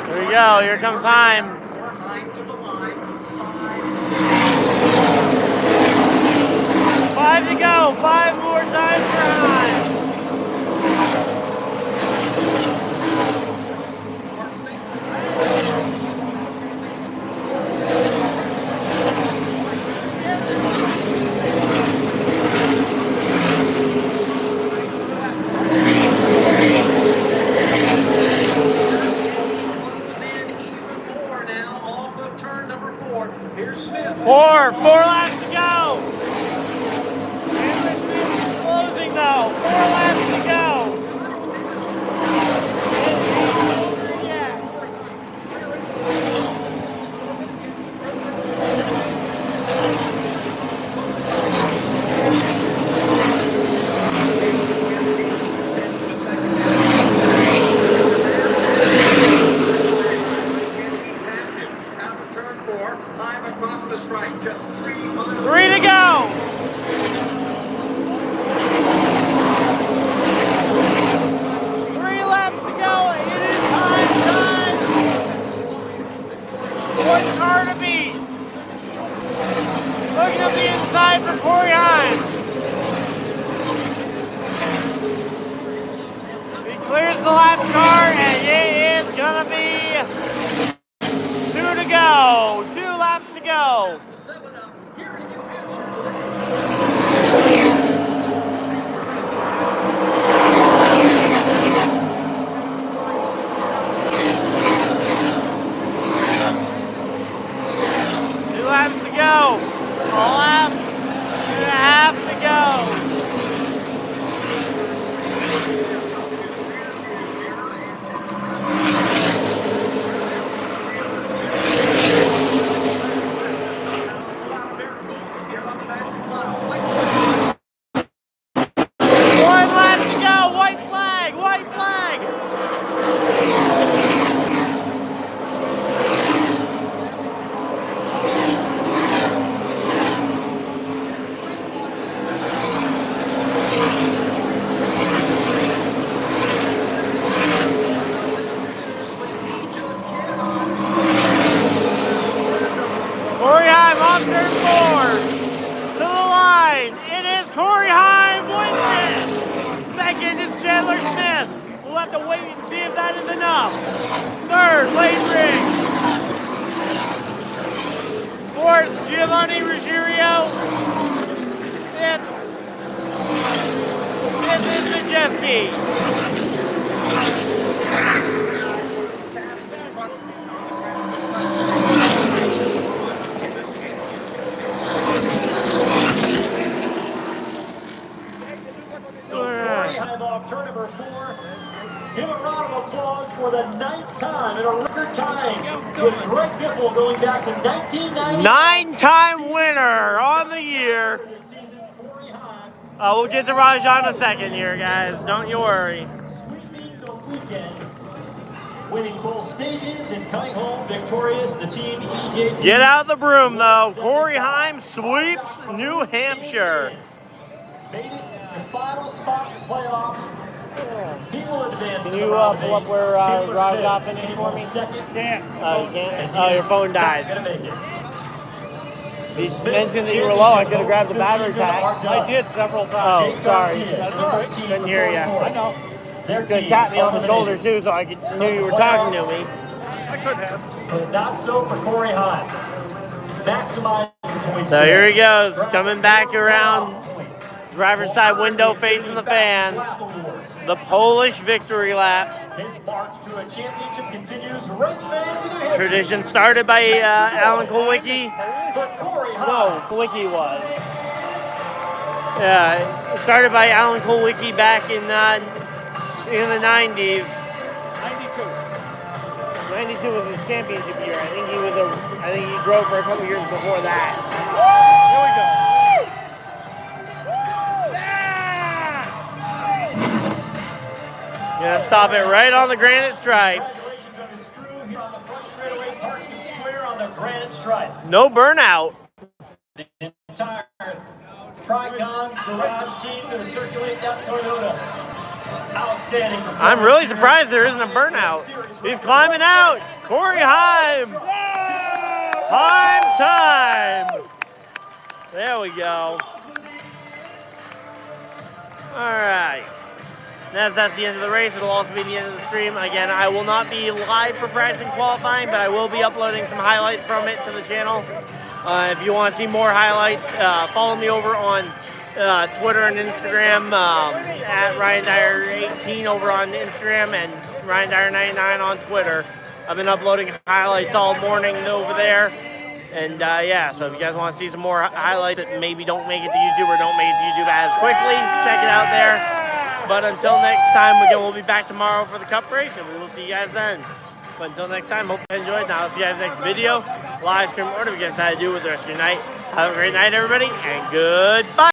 Here we go. Here comes Heim. 5 to go. 5 more times for Heim. Four laps to go. Closing though. 4 laps to go. Three to go. 3 laps to go. It is time. One car to beat. Looking at the inside for Corey Heim. He clears the lap car, and it is gonna be 2 to go. 2 laps to go. Laps to go. A lap and a half to go. One lap to go. White flag. White flag. Corey Heim on turn 4. To the line. It is Corey Heim wins it. Second is Chandler Smith. We'll have to wait and see if that is enough. Third, Lane Riggs. Fourth, Giovanni Ruggiero. Fifth is Majeski. Off turn number 4. Give a round of applause for the 9th time in a record tying with Greg Biffle going back to 1990. 9-time winner on the year. We'll get to Rajah in a second here, guys. Don't you worry. Sweeping the weekend, winning both stages and coming home victorious. The team EJP. Get out of the broom, though. Corey Heim sweeps New Hampshire. Made it the final spot in playoffs. People advance. Can you pull up where Rajah finished for me? Can't. Oh, you can't? Oh, your phone died. You mentioned that you were low. I could have grabbed the battery pack. I did several times. Oh, sorry. That's all right. Couldn't hear you. I know. You could have tapped me on the shoulder, too, so I knew you were talking to me. I could have. But not so for Corey Heim. Maximize points. So here he goes, coming back around. Driver's side window facing the fans. The Polish victory lap. His march to a championship continues. Race fans in New Hampshire. Tradition started by Alan Kulwicki. No, Kulwicki was. Yeah, started by Alan Kulwicki back in the 90s. 92. 92 was his championship year. I think he drove for a couple years before that. Here we go. Gonna stop it right on the granite stripe. Congratulations on his crew here on the front straightaway, Parkson Square on the granite stripe. No burnout. The entire Tricon Garage team going to circulate that Toyota. Outstanding. I'm really surprised there isn't a burnout. He's climbing out. Corey Heim. Heim time. There we go. All right. That's the end of the race. It'll also be the end of the stream. Again, I will not be live for practice and qualifying, but I will be uploading some highlights from it to the channel. If you want to see more highlights, follow me over on Twitter and Instagram at Ryan Dyer 18 over on Instagram and Ryan Dyer 99 on Twitter. I've been uploading highlights all morning over there. And yeah, so if you guys want to see some more highlights that maybe don't make it to YouTube or don't make it to YouTube as quickly, check it out there. But until next time, again, we'll be back tomorrow for the Cup race, and we will see you guys then. But until next time, hope you enjoyed. Now I'll see you guys next video. Live stream, whatever you guys decide to do with the rest of your night. Have a great night, everybody, and goodbye.